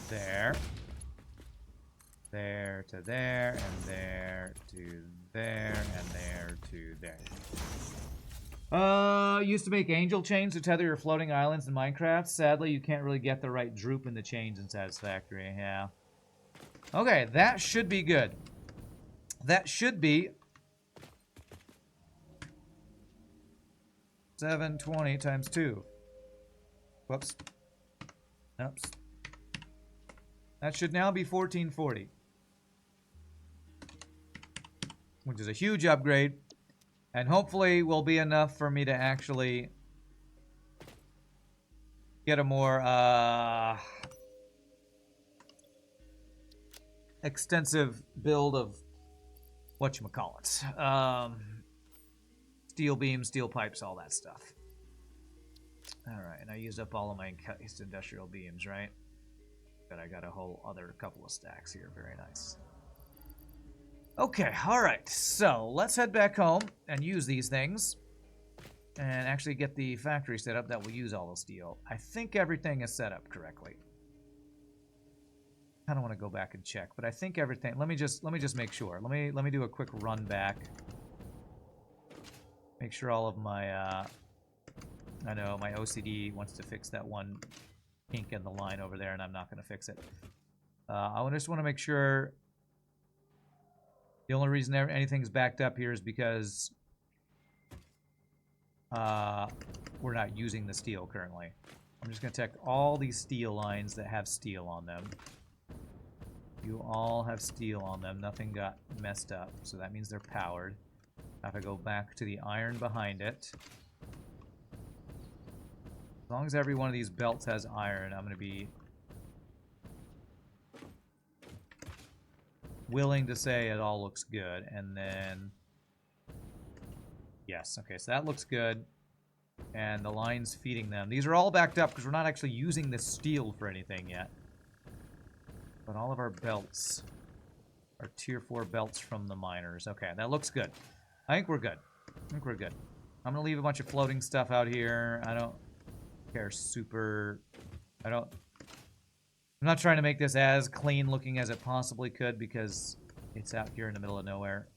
Speaker 1: There. There to there, and there to there, and there to there. Used to make angel chains to tether your floating islands in Minecraft. Sadly, you can't really get the right droop in the chains in Satisfactory. Yeah. Okay, that should be good. That should be 720 times 2. Whoops. Oops. That should now be 1440. Which is a huge upgrade. And hopefully will be enough for me to actually get a more extensive build of whatchamacallit. Steel beams, steel pipes, all that stuff. Alright, and I used up all of my encased industrial beams, right? But I got a whole other couple of stacks here. Very nice. Okay, alright. So, let's head back home and use these things. And actually get the factory set up that will use all the steel. I think everything is set up correctly. I don't want to go back and check, but I think everything... Let me just make sure. Let me do a quick run back. Make sure all of my... I know my OCD wants to fix that one kink in the line over there, and I'm not going to fix it. I just want to make sure... The only reason anything's backed up here is because we're not using the steel currently. I'm just going to check all these steel lines that have steel on them. You all have steel on them. Nothing got messed up, so that means they're powered. If I go back to the iron behind it, as long as every one of these belts has iron, I'm going to be willing to say it all looks good. And then, yes, okay, so that looks good. And the lines feeding them. These are all backed up because we're not actually using this steel for anything yet. But all of our belts are tier 4 belts from the miners. Okay, that looks good. I think we're good. I think we're good. I'm going to leave a bunch of floating stuff out here. I don't care super... I'm not trying to make this as clean looking as it possibly could because it's out here in the middle of nowhere.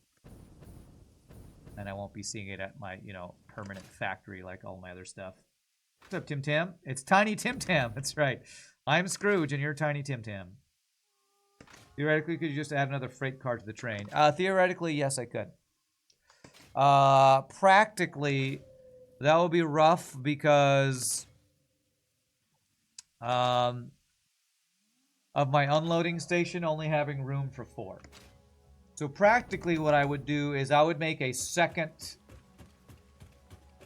Speaker 1: And I won't be seeing it at my, permanent factory like all my other stuff. What's up, Tim Tam? It's Tiny Tim Tam. That's right. I'm Scrooge and you're Tiny Tim Tam. Theoretically, could you just add another freight car to the train? Theoretically, yes, I could. Practically, that would be rough because of my unloading station only having room for 4. So practically what I would do is I would make a second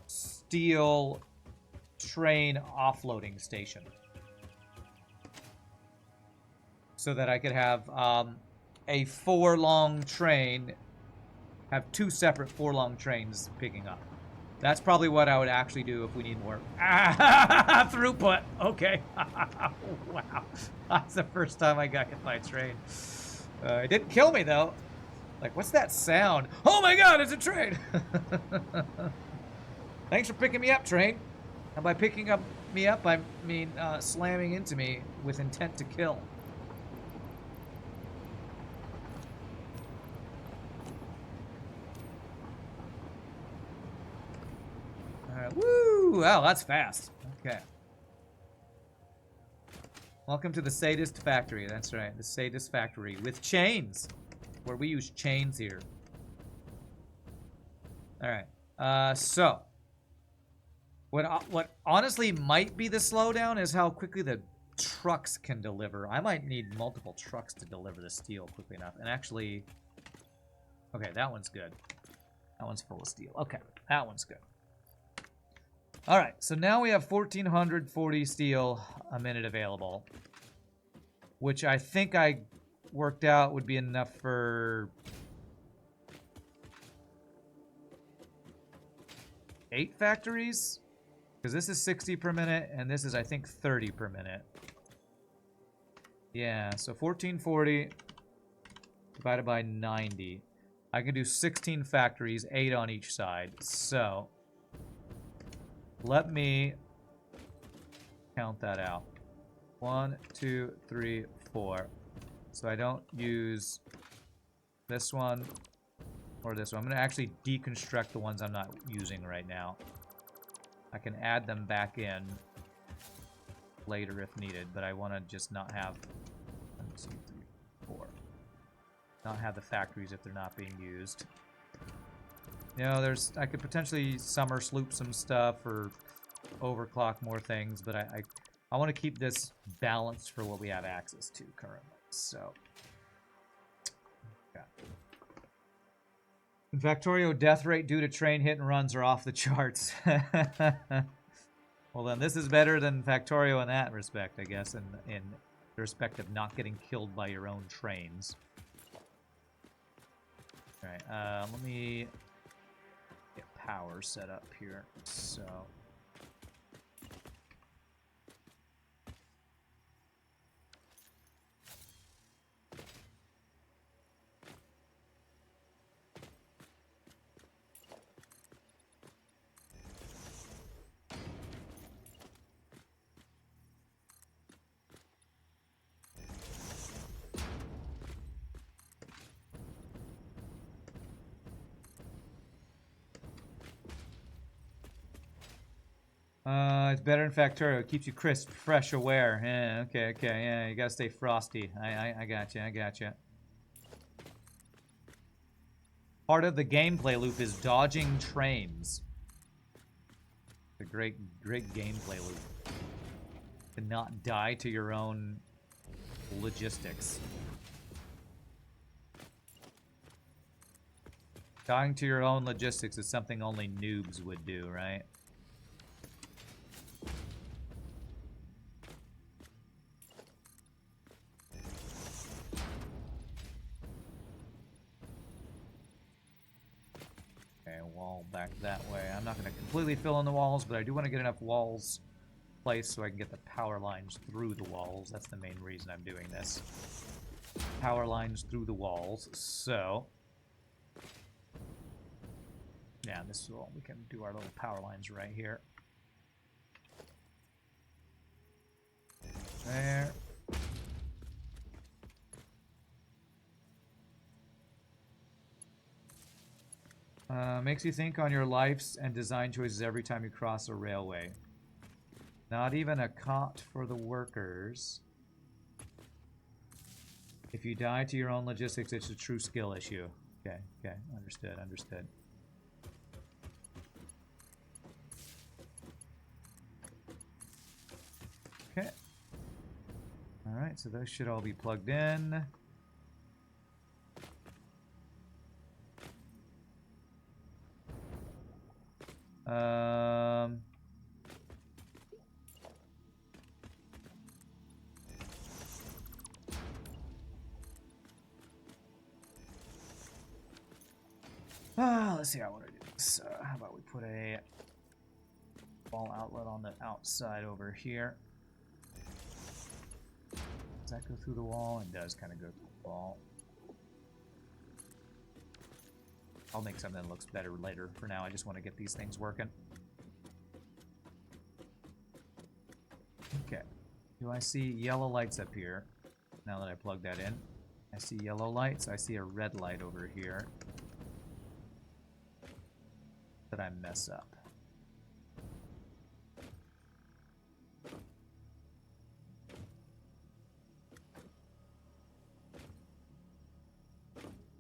Speaker 1: steel train offloading station. So that I could have a 4-long train, have 2 separate 4-long trains picking up. That's probably what I would actually do if we need more throughput. Okay. Wow. That's the first time I got hit by a train. It didn't kill me, though. Like, what's that sound? Oh my god, it's a train! Thanks for picking me up, train. And by picking me up, I mean slamming into me with intent to kill. Woo! Wow, that's fast. Okay. Welcome to the Sadist Factory. That's right, the Sadist Factory with chains, where we use chains here. All right. So What honestly might be the slowdown is how quickly the trucks can deliver. I might need multiple trucks to deliver the steel quickly enough. And actually, okay, that one's good. That one's full of steel. Okay, that one's good. All right, so now we have 1,440 steel a minute available, which I think I worked out would be enough for 8 factories. Because this is 60 per minute, and this is, I think, 30 per minute. Yeah, so 1440 divided by 90. I can do 16 factories, 8 on each side. So, let me count that out. 1, 2, 3, 4. So I don't use this one or this one. I'm going to actually deconstruct the ones I'm not using right now. I can add them back in later if needed, but I want to just not have 1, 2, 3, 4. Not have the factories if they're not being used. You know, I could potentially summer sloop some stuff or overclock more things, but I want to keep this balanced for what we have access to currently. So, yeah. Factorio death rate due to train hit and runs are off the charts. Well, then this is better than Factorio in that respect, I guess, in the respect of not getting killed by your own trains. Alright, let me get power set up here. So... it's better in Factorio. It keeps you crisp, fresh, aware. Yeah, okay, yeah, you gotta stay frosty. I gotcha. Part of the gameplay loop is dodging trains. It's a great gameplay loop. To not die to your own logistics. Dying to your own logistics is something only noobs would do, right? Okay, wall back that way. I'm not going to completely fill in the walls, but I do want to get enough walls placed so I can get the power lines through the walls. That's the main reason I'm doing this. Power lines through the walls, so... Yeah, this is all we can do our little power lines right here. There. Makes you think on your lives and design choices every time you cross a railway. Not even a cot for the workers. If you die to your own logistics, it's a true skill issue. Okay, understood. Okay. Alright, so those should all be plugged in. Let's see how I want to do this. How about we put a wall outlet on the outside over here. Does that go through the wall? It does kind of go through the wall. I'll make something that looks better later. For now, I just want to get these things working. Okay. Do I see yellow lights up here? Now that I plug that in. I see yellow lights. I see a red light over here. Did I mess up?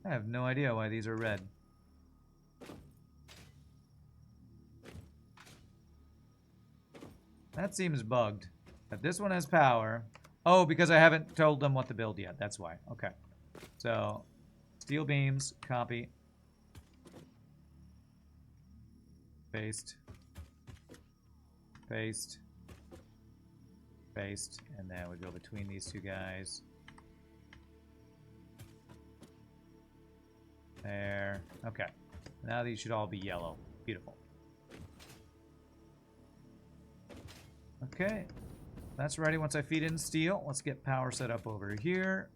Speaker 1: I have no idea why these are red. That seems bugged. But this one has power. Oh, because I haven't told them what to build yet. That's why. Okay. So, steel beams, copy. Paste. Paste. Paste. And then we go between these two guys. There. Okay. Now these should all be yellow. Beautiful. Okay. That's ready once I feed in steel. Let's get power set up over here.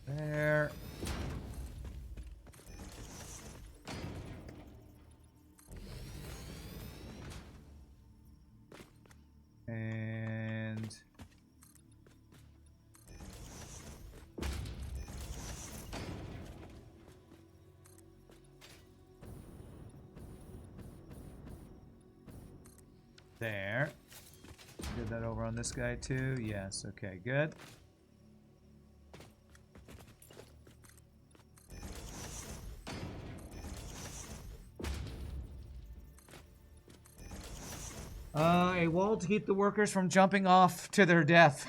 Speaker 1: There. And there. Did that over on this guy too? Yes, okay, good. A wall to keep the workers from jumping off to their death.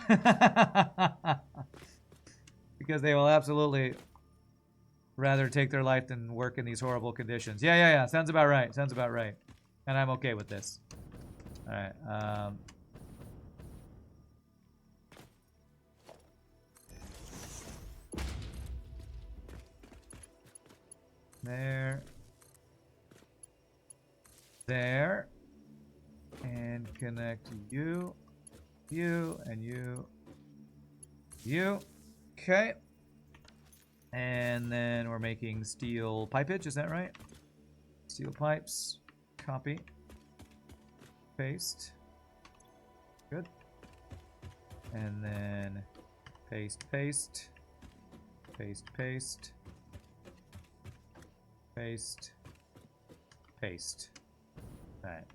Speaker 1: Because they will absolutely rather take their life than work in these horrible conditions. Yeah. Sounds about right. Sounds about right. And I'm okay with this. Alright, there. There. And connect you, and you. Okay. And then we're making steel pipage, is that right? Steel pipes. Copy. Paste. Good. And then paste, paste. Paste, paste. Paste. Paste. Alright.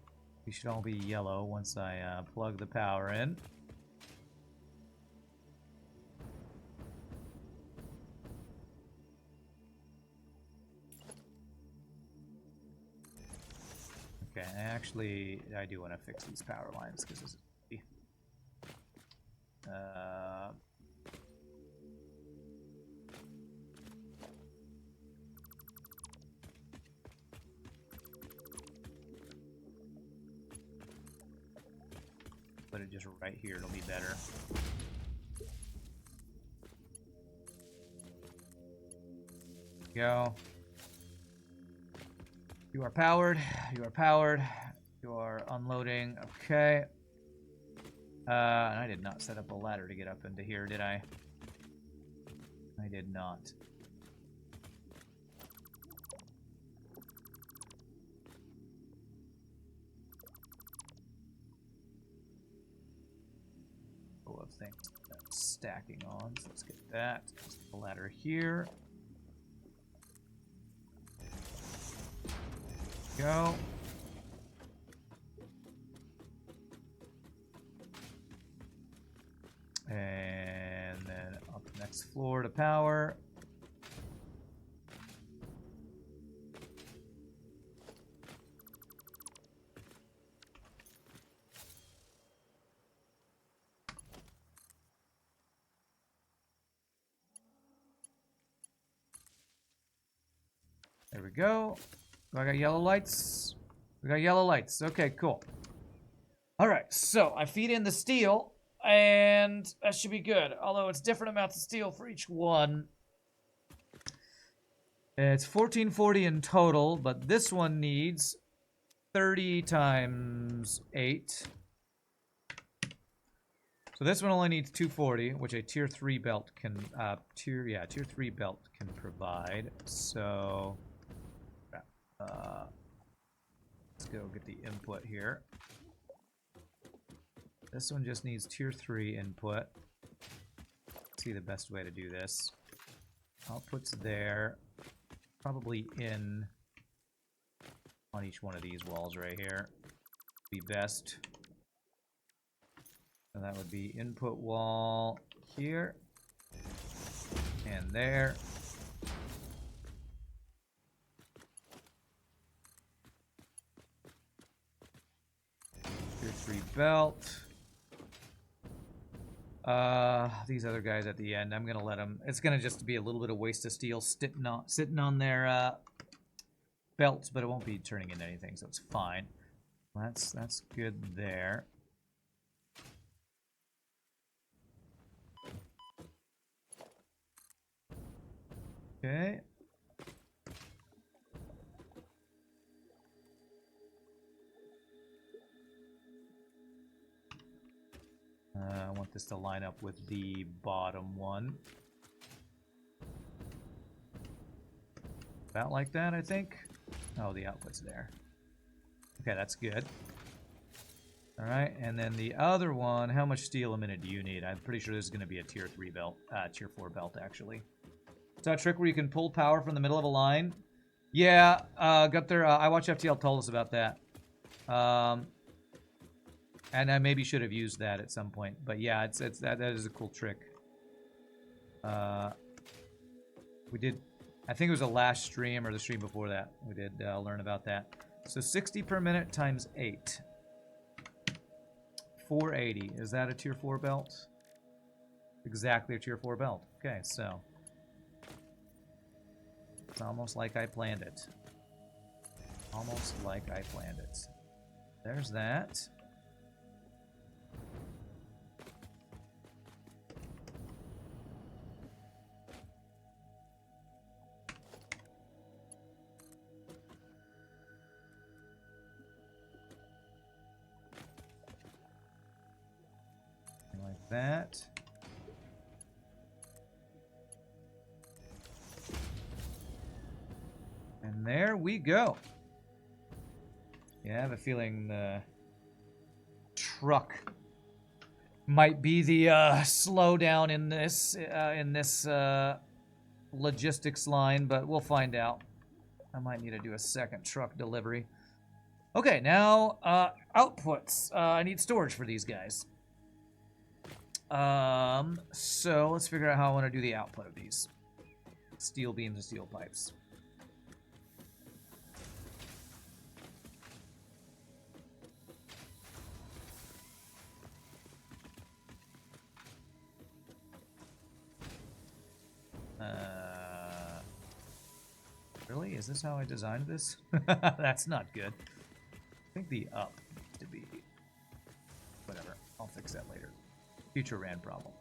Speaker 1: These should all be yellow once I plug the power in. Okay, actually, I do want to fix these power lines because this is... put it just right here, it'll be better. Go. You are powered. You are powered. You are unloading. Okay. And I did not set up a ladder to get up into here, did I? I did not. Full of things that's stacking on. So let's get that. Let's get the ladder here. Go. And then up the next floor to power. There we go. I got yellow lights. We got yellow lights. Okay, cool. All right, so I feed in the steel, and that should be good. Although it's different amounts of steel for each one. It's 1440 in total, but this one needs 30 times 8. So this one only needs 240, which a tier 3 belt can tier 3 belt can provide. So let's go get the input here. This one just needs tier 3 input. Let's see the best way to do this. Output's there. Probably in on each one of these walls right here. Be best. And that would be input wall here and there. Tier 3 belt. These other guys at the end, I'm gonna let them. It's gonna just be a little bit of waste of steel sitting on their belts, but it won't be turning into anything, so it's fine. That's good there. Okay. I want this to line up with the bottom one. About like that, I think. Oh, the output's there. Okay, that's good. Alright, and then the other one, how much steel a minute do you need? I'm pretty sure this is going to be a tier 3 belt, tier 4 belt, actually. It's a trick where you can pull power from the middle of a line. Yeah, got there. iWatchFTL told us about that. And I maybe should have used that at some point. But yeah, that is a cool trick. We did, I think it was the last stream or the stream before that. We did learn about that. So 60 per minute times 8. 480. Is that a tier 4 belt? Exactly a tier 4 belt. Okay, so it's almost like I planned it. Almost like I planned it. There's that. Like that. And there we go. Yeah, I have a feeling the truck might be the slowdown in this logistics line, but we'll find out. I might need to do a second truck delivery. Okay, now outputs. I need storage for these guys. So let's figure out how I want to do the output of these steel beams and steel pipes. Really? Is this how I designed this? That's not good. I think the up needs to be... Whatever. I'll fix that later. Future RAN problem.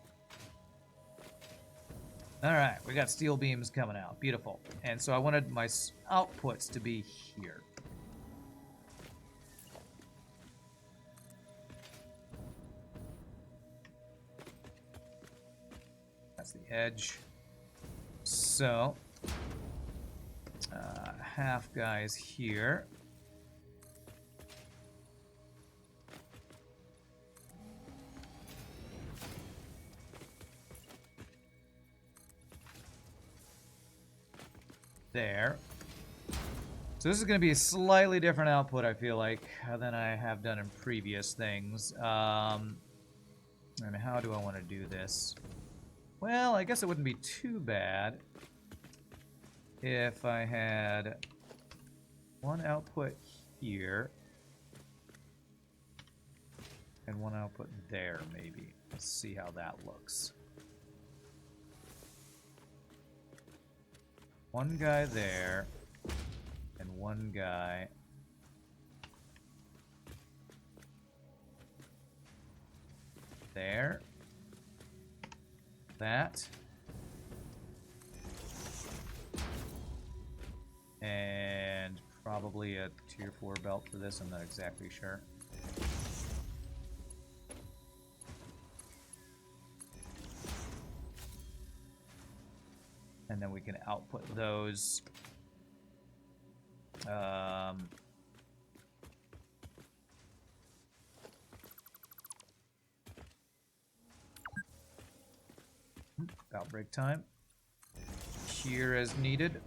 Speaker 1: Alright, we got steel beams coming out. Beautiful. And so I wanted my outputs to be here. That's the edge. So... half guys here. There. So this is going to be a slightly different output, I feel like, than I have done in previous things. And how do I want to do this? Well, I guess it wouldn't be too bad if I had one output here and one output there, maybe. Let's see how that looks. One guy there and one guy there. That. And probably a tier 4 belt for this, I'm not exactly sure. And then we can output those. Outbreak time. Here as needed.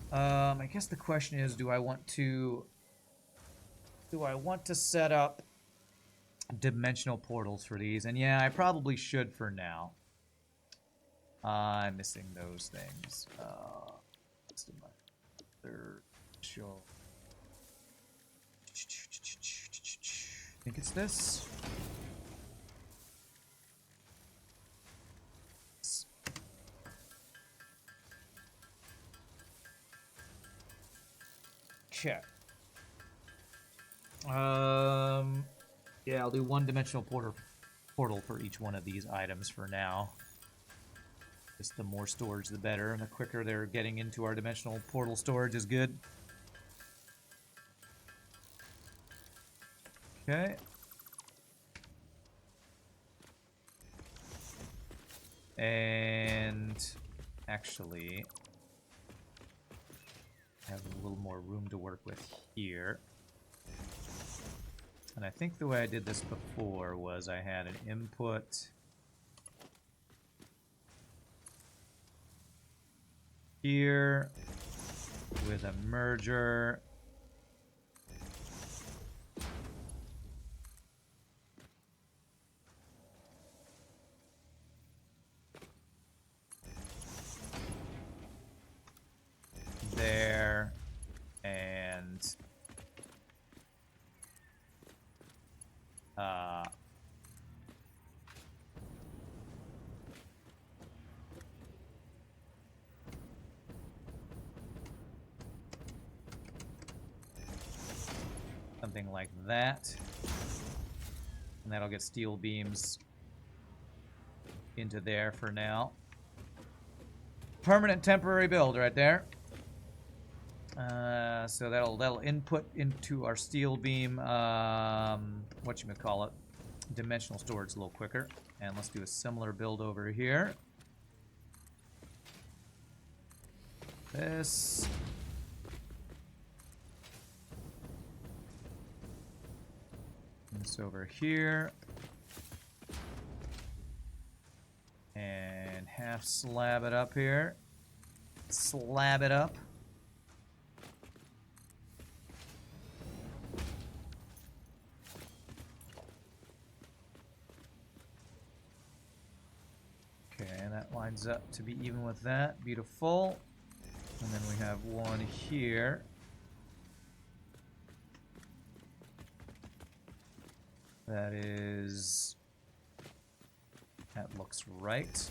Speaker 1: I guess the question is, do I want to set up dimensional portals for these. And yeah, I probably should for now. I'm missing those things. What's my third show? I think it's this. Okay. Yeah, I'll do one-dimensional portal for each one of these items for now. Just the more storage, the better, and the quicker they're getting into our dimensional portal storage is good. Okay. And actually, I have a little more room to work with here. And I think the way I did this before was I had an input here with a merger. There. And something like that. And that'll get steel beams into there for now. Permanent temporary build right there. So that'll input into our steel beam, whatchamacallit, dimensional storage a little quicker. And let's do a similar build over here. This. This over here. And half slab it up here. Slab it up. Okay, and that lines up to be even with that. Beautiful. And then we have one here. That is... That looks right.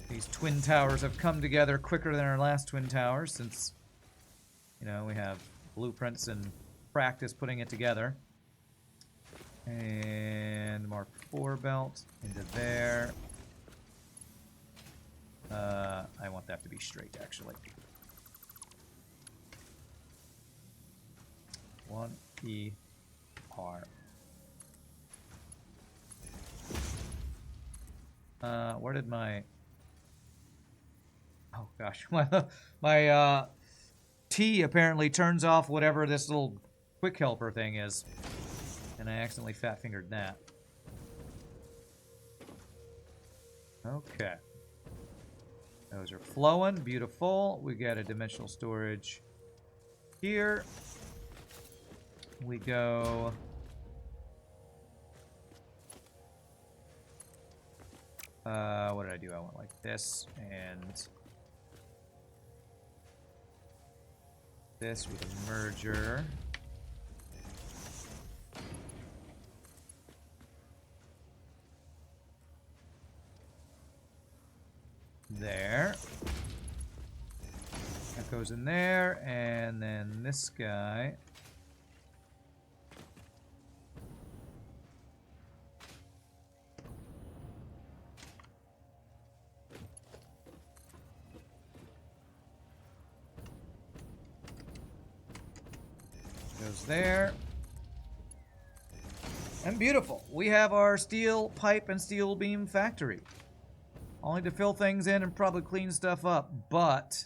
Speaker 1: These twin towers have come together quicker than our last twin towers since, you know, we have blueprints and practice putting it together. And Mark IV belt into there. I want that to be straight, actually. 1 ER. Where did my... Oh gosh, my T apparently turns off whatever this little quick helper thing is. And I accidentally fat-fingered that. Okay. Those are flowing. Beautiful. We got a dimensional storage here. We go... what did I do? I went like this, and... this with a merger. There. That goes in there, and then this guy. Goes there. And beautiful. We have our steel pipe and steel beam factory. Only to fill things in and probably clean stuff up, but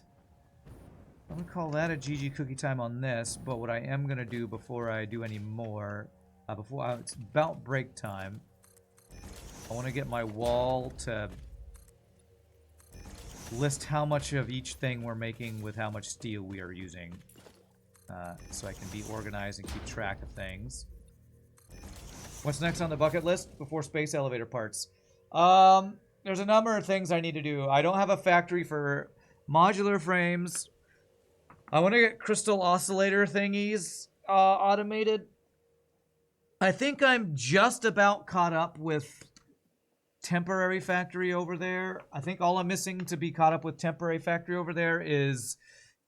Speaker 1: I'm going to call that a GG cookie time on this. But what I am going to do before I do any more, it's about break time, I want to get my wall to list how much of each thing we're making with how much steel we are using. so I can be organized and keep track of things. What's next on the bucket list before space elevator parts? There's a number of things I need to do. I don't have a factory for modular frames. I want to get crystal oscillator thingies automated. I think I'm just about caught up with temporary factory over there. I think all I'm missing to be caught up with temporary factory over there is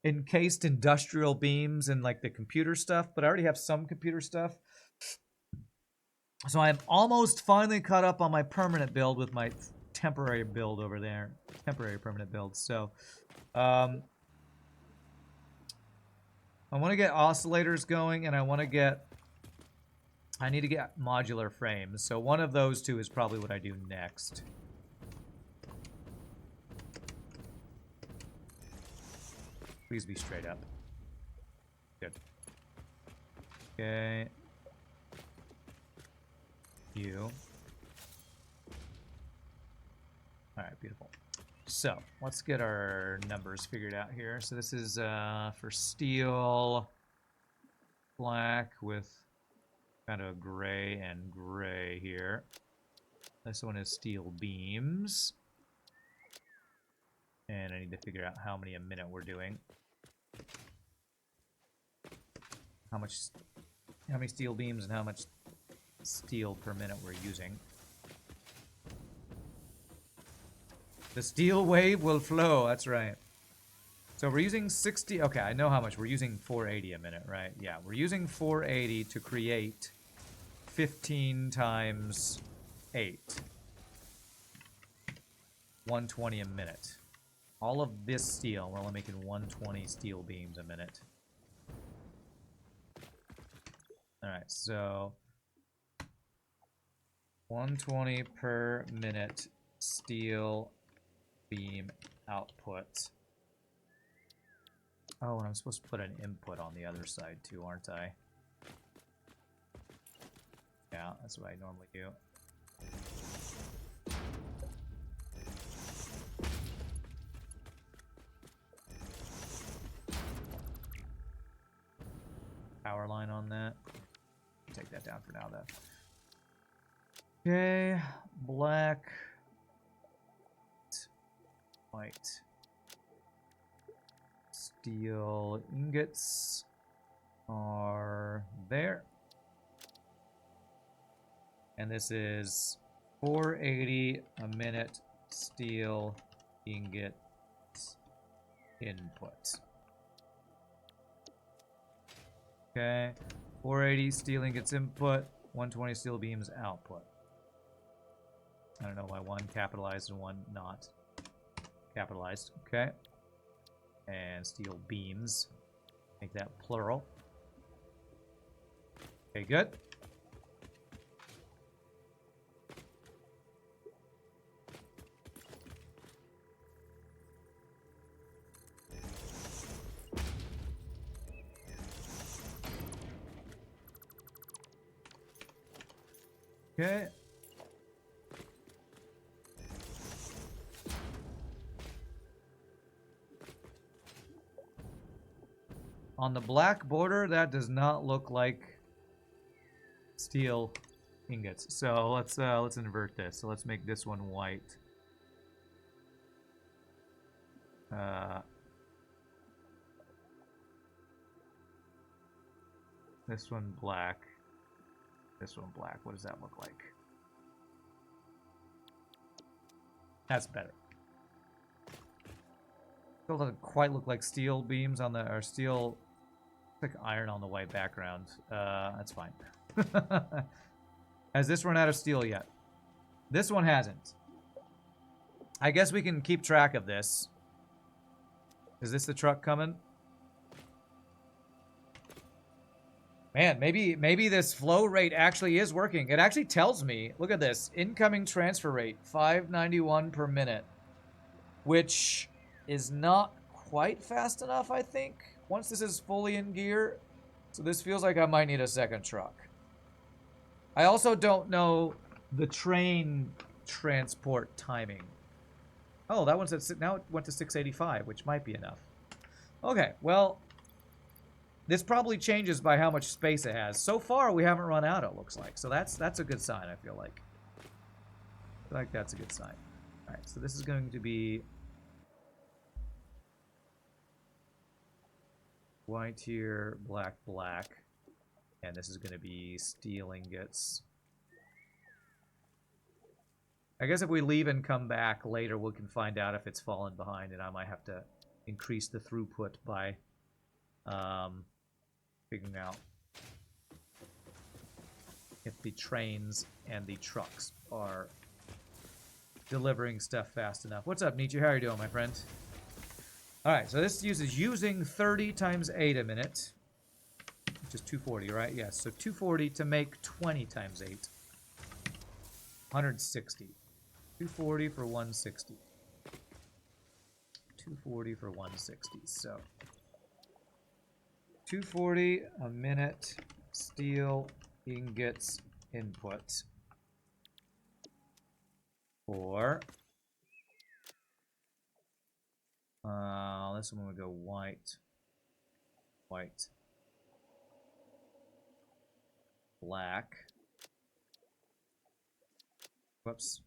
Speaker 1: encased industrial beams and like the computer stuff, but I already have some computer stuff. So I'm almost finally caught up on my permanent build with my temporary build over there. Temporary permanent build. So I want to get oscillators going, and I need to get modular frames. So one of those two is probably what I do next. Please be straight up. Good. Okay. You. Alright, beautiful. So, let's get our numbers figured out here. So this is for steel, black with kind of gray and gray here. This one is steel beams. And I need to figure out how many a minute we're doing. How many steel beams and how much steel per minute we're using. The steel wave will flow, that's right. So we're using 60, okay, I know how much. We're using 480 a minute, right? Yeah, we're using 480 to create 15 times 8. 120 a minute. All of this steel, we're only making 120 steel beams a minute. Alright, so 120 per minute steel beam output. Oh, and I'm supposed to put an input on the other side too, aren't I? Yeah, that's what I normally do. Power line on that. Take that down for now, though. Okay, black, white, steel ingots are there. And this is 480 a minute steel ingot input. Okay, 480 steel ingots input, 120 steel beams output. I don't know why one capitalized and one not capitalized. Okay. And steel beams. Make that plural. Okay, good. Okay. On the black border, that does not look like steel ingots. So let's invert this. So let's make this one white. This one black. This one black. What does that look like? That's better. Still doesn't quite look like steel beams on the, or steel, like iron on the white background. That's fine. Has this run out of steel yet? This one hasn't. I guess we can keep track of this. Is this the truck coming? Man, maybe this flow rate actually is working. It actually tells me, look at this, incoming transfer rate, 591 per minute, which is not quite fast enough, I think, once this is fully in gear. So this feels like I might need a second truck. I also don't know the train transport timing. Oh, that one's at, now it went to 685, which might be enough. Okay, well, This probably changes by how much space it has. So far, we haven't run out, it looks like. So that's a good sign, I feel like. I feel like that's a good sign. All right, so this is going to be white here, black, black. And this is going to be steel ingots. I guess if we leave and come back later, we can find out if it's fallen behind, and I might have to increase the throughput by figuring out if the trains and the trucks are delivering stuff fast enough. What's up, Nietzsche? How are you doing, my friend? All right, so this uses using 30 times 8 a minute, which is 240, right? Yes, so 240 to make 20 times 8. 160. 240 for 160. 240 for 160. So 240 a minute steel ingots input for this one we go white, white, black. Whoops.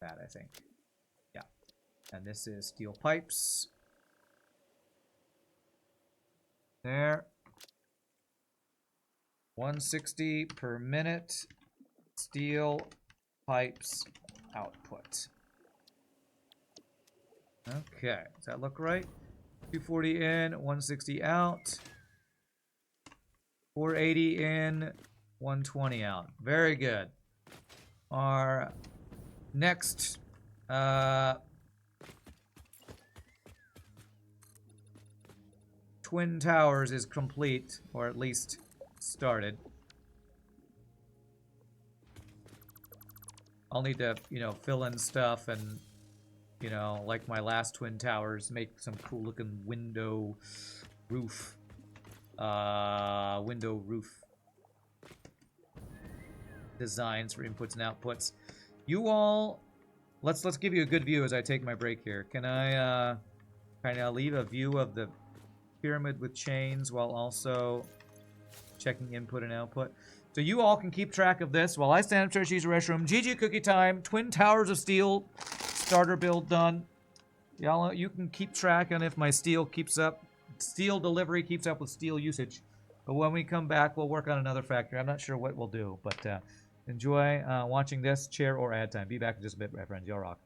Speaker 1: That, I think. Yeah. And this is steel pipes. There. 160 per minute steel pipes output. Okay, does that look right? 240 in, 160 out. 480 in, 120 out. Very good. Our next Twin Towers is complete, or at least started. I'll need to, you know, fill in stuff and, you know, like my last Twin Towers, make some cool looking window roof. Window roof designs for inputs and outputs. You all, let's give you a good view as I take my break here. Can I kind of leave a view of the pyramid with chains while also checking input and output? So you all can keep track of this while I stand upstairs to use the restroom. GG cookie time. Twin Towers of Steel starter build done. Y'all, you can keep track on if my steel keeps up, steel delivery keeps up with steel usage. But when we come back, we'll work on another factory. I'm not sure what we'll do, but enjoy watching this, chair or ad time. Be back in just a bit, my friends. Y'all rock.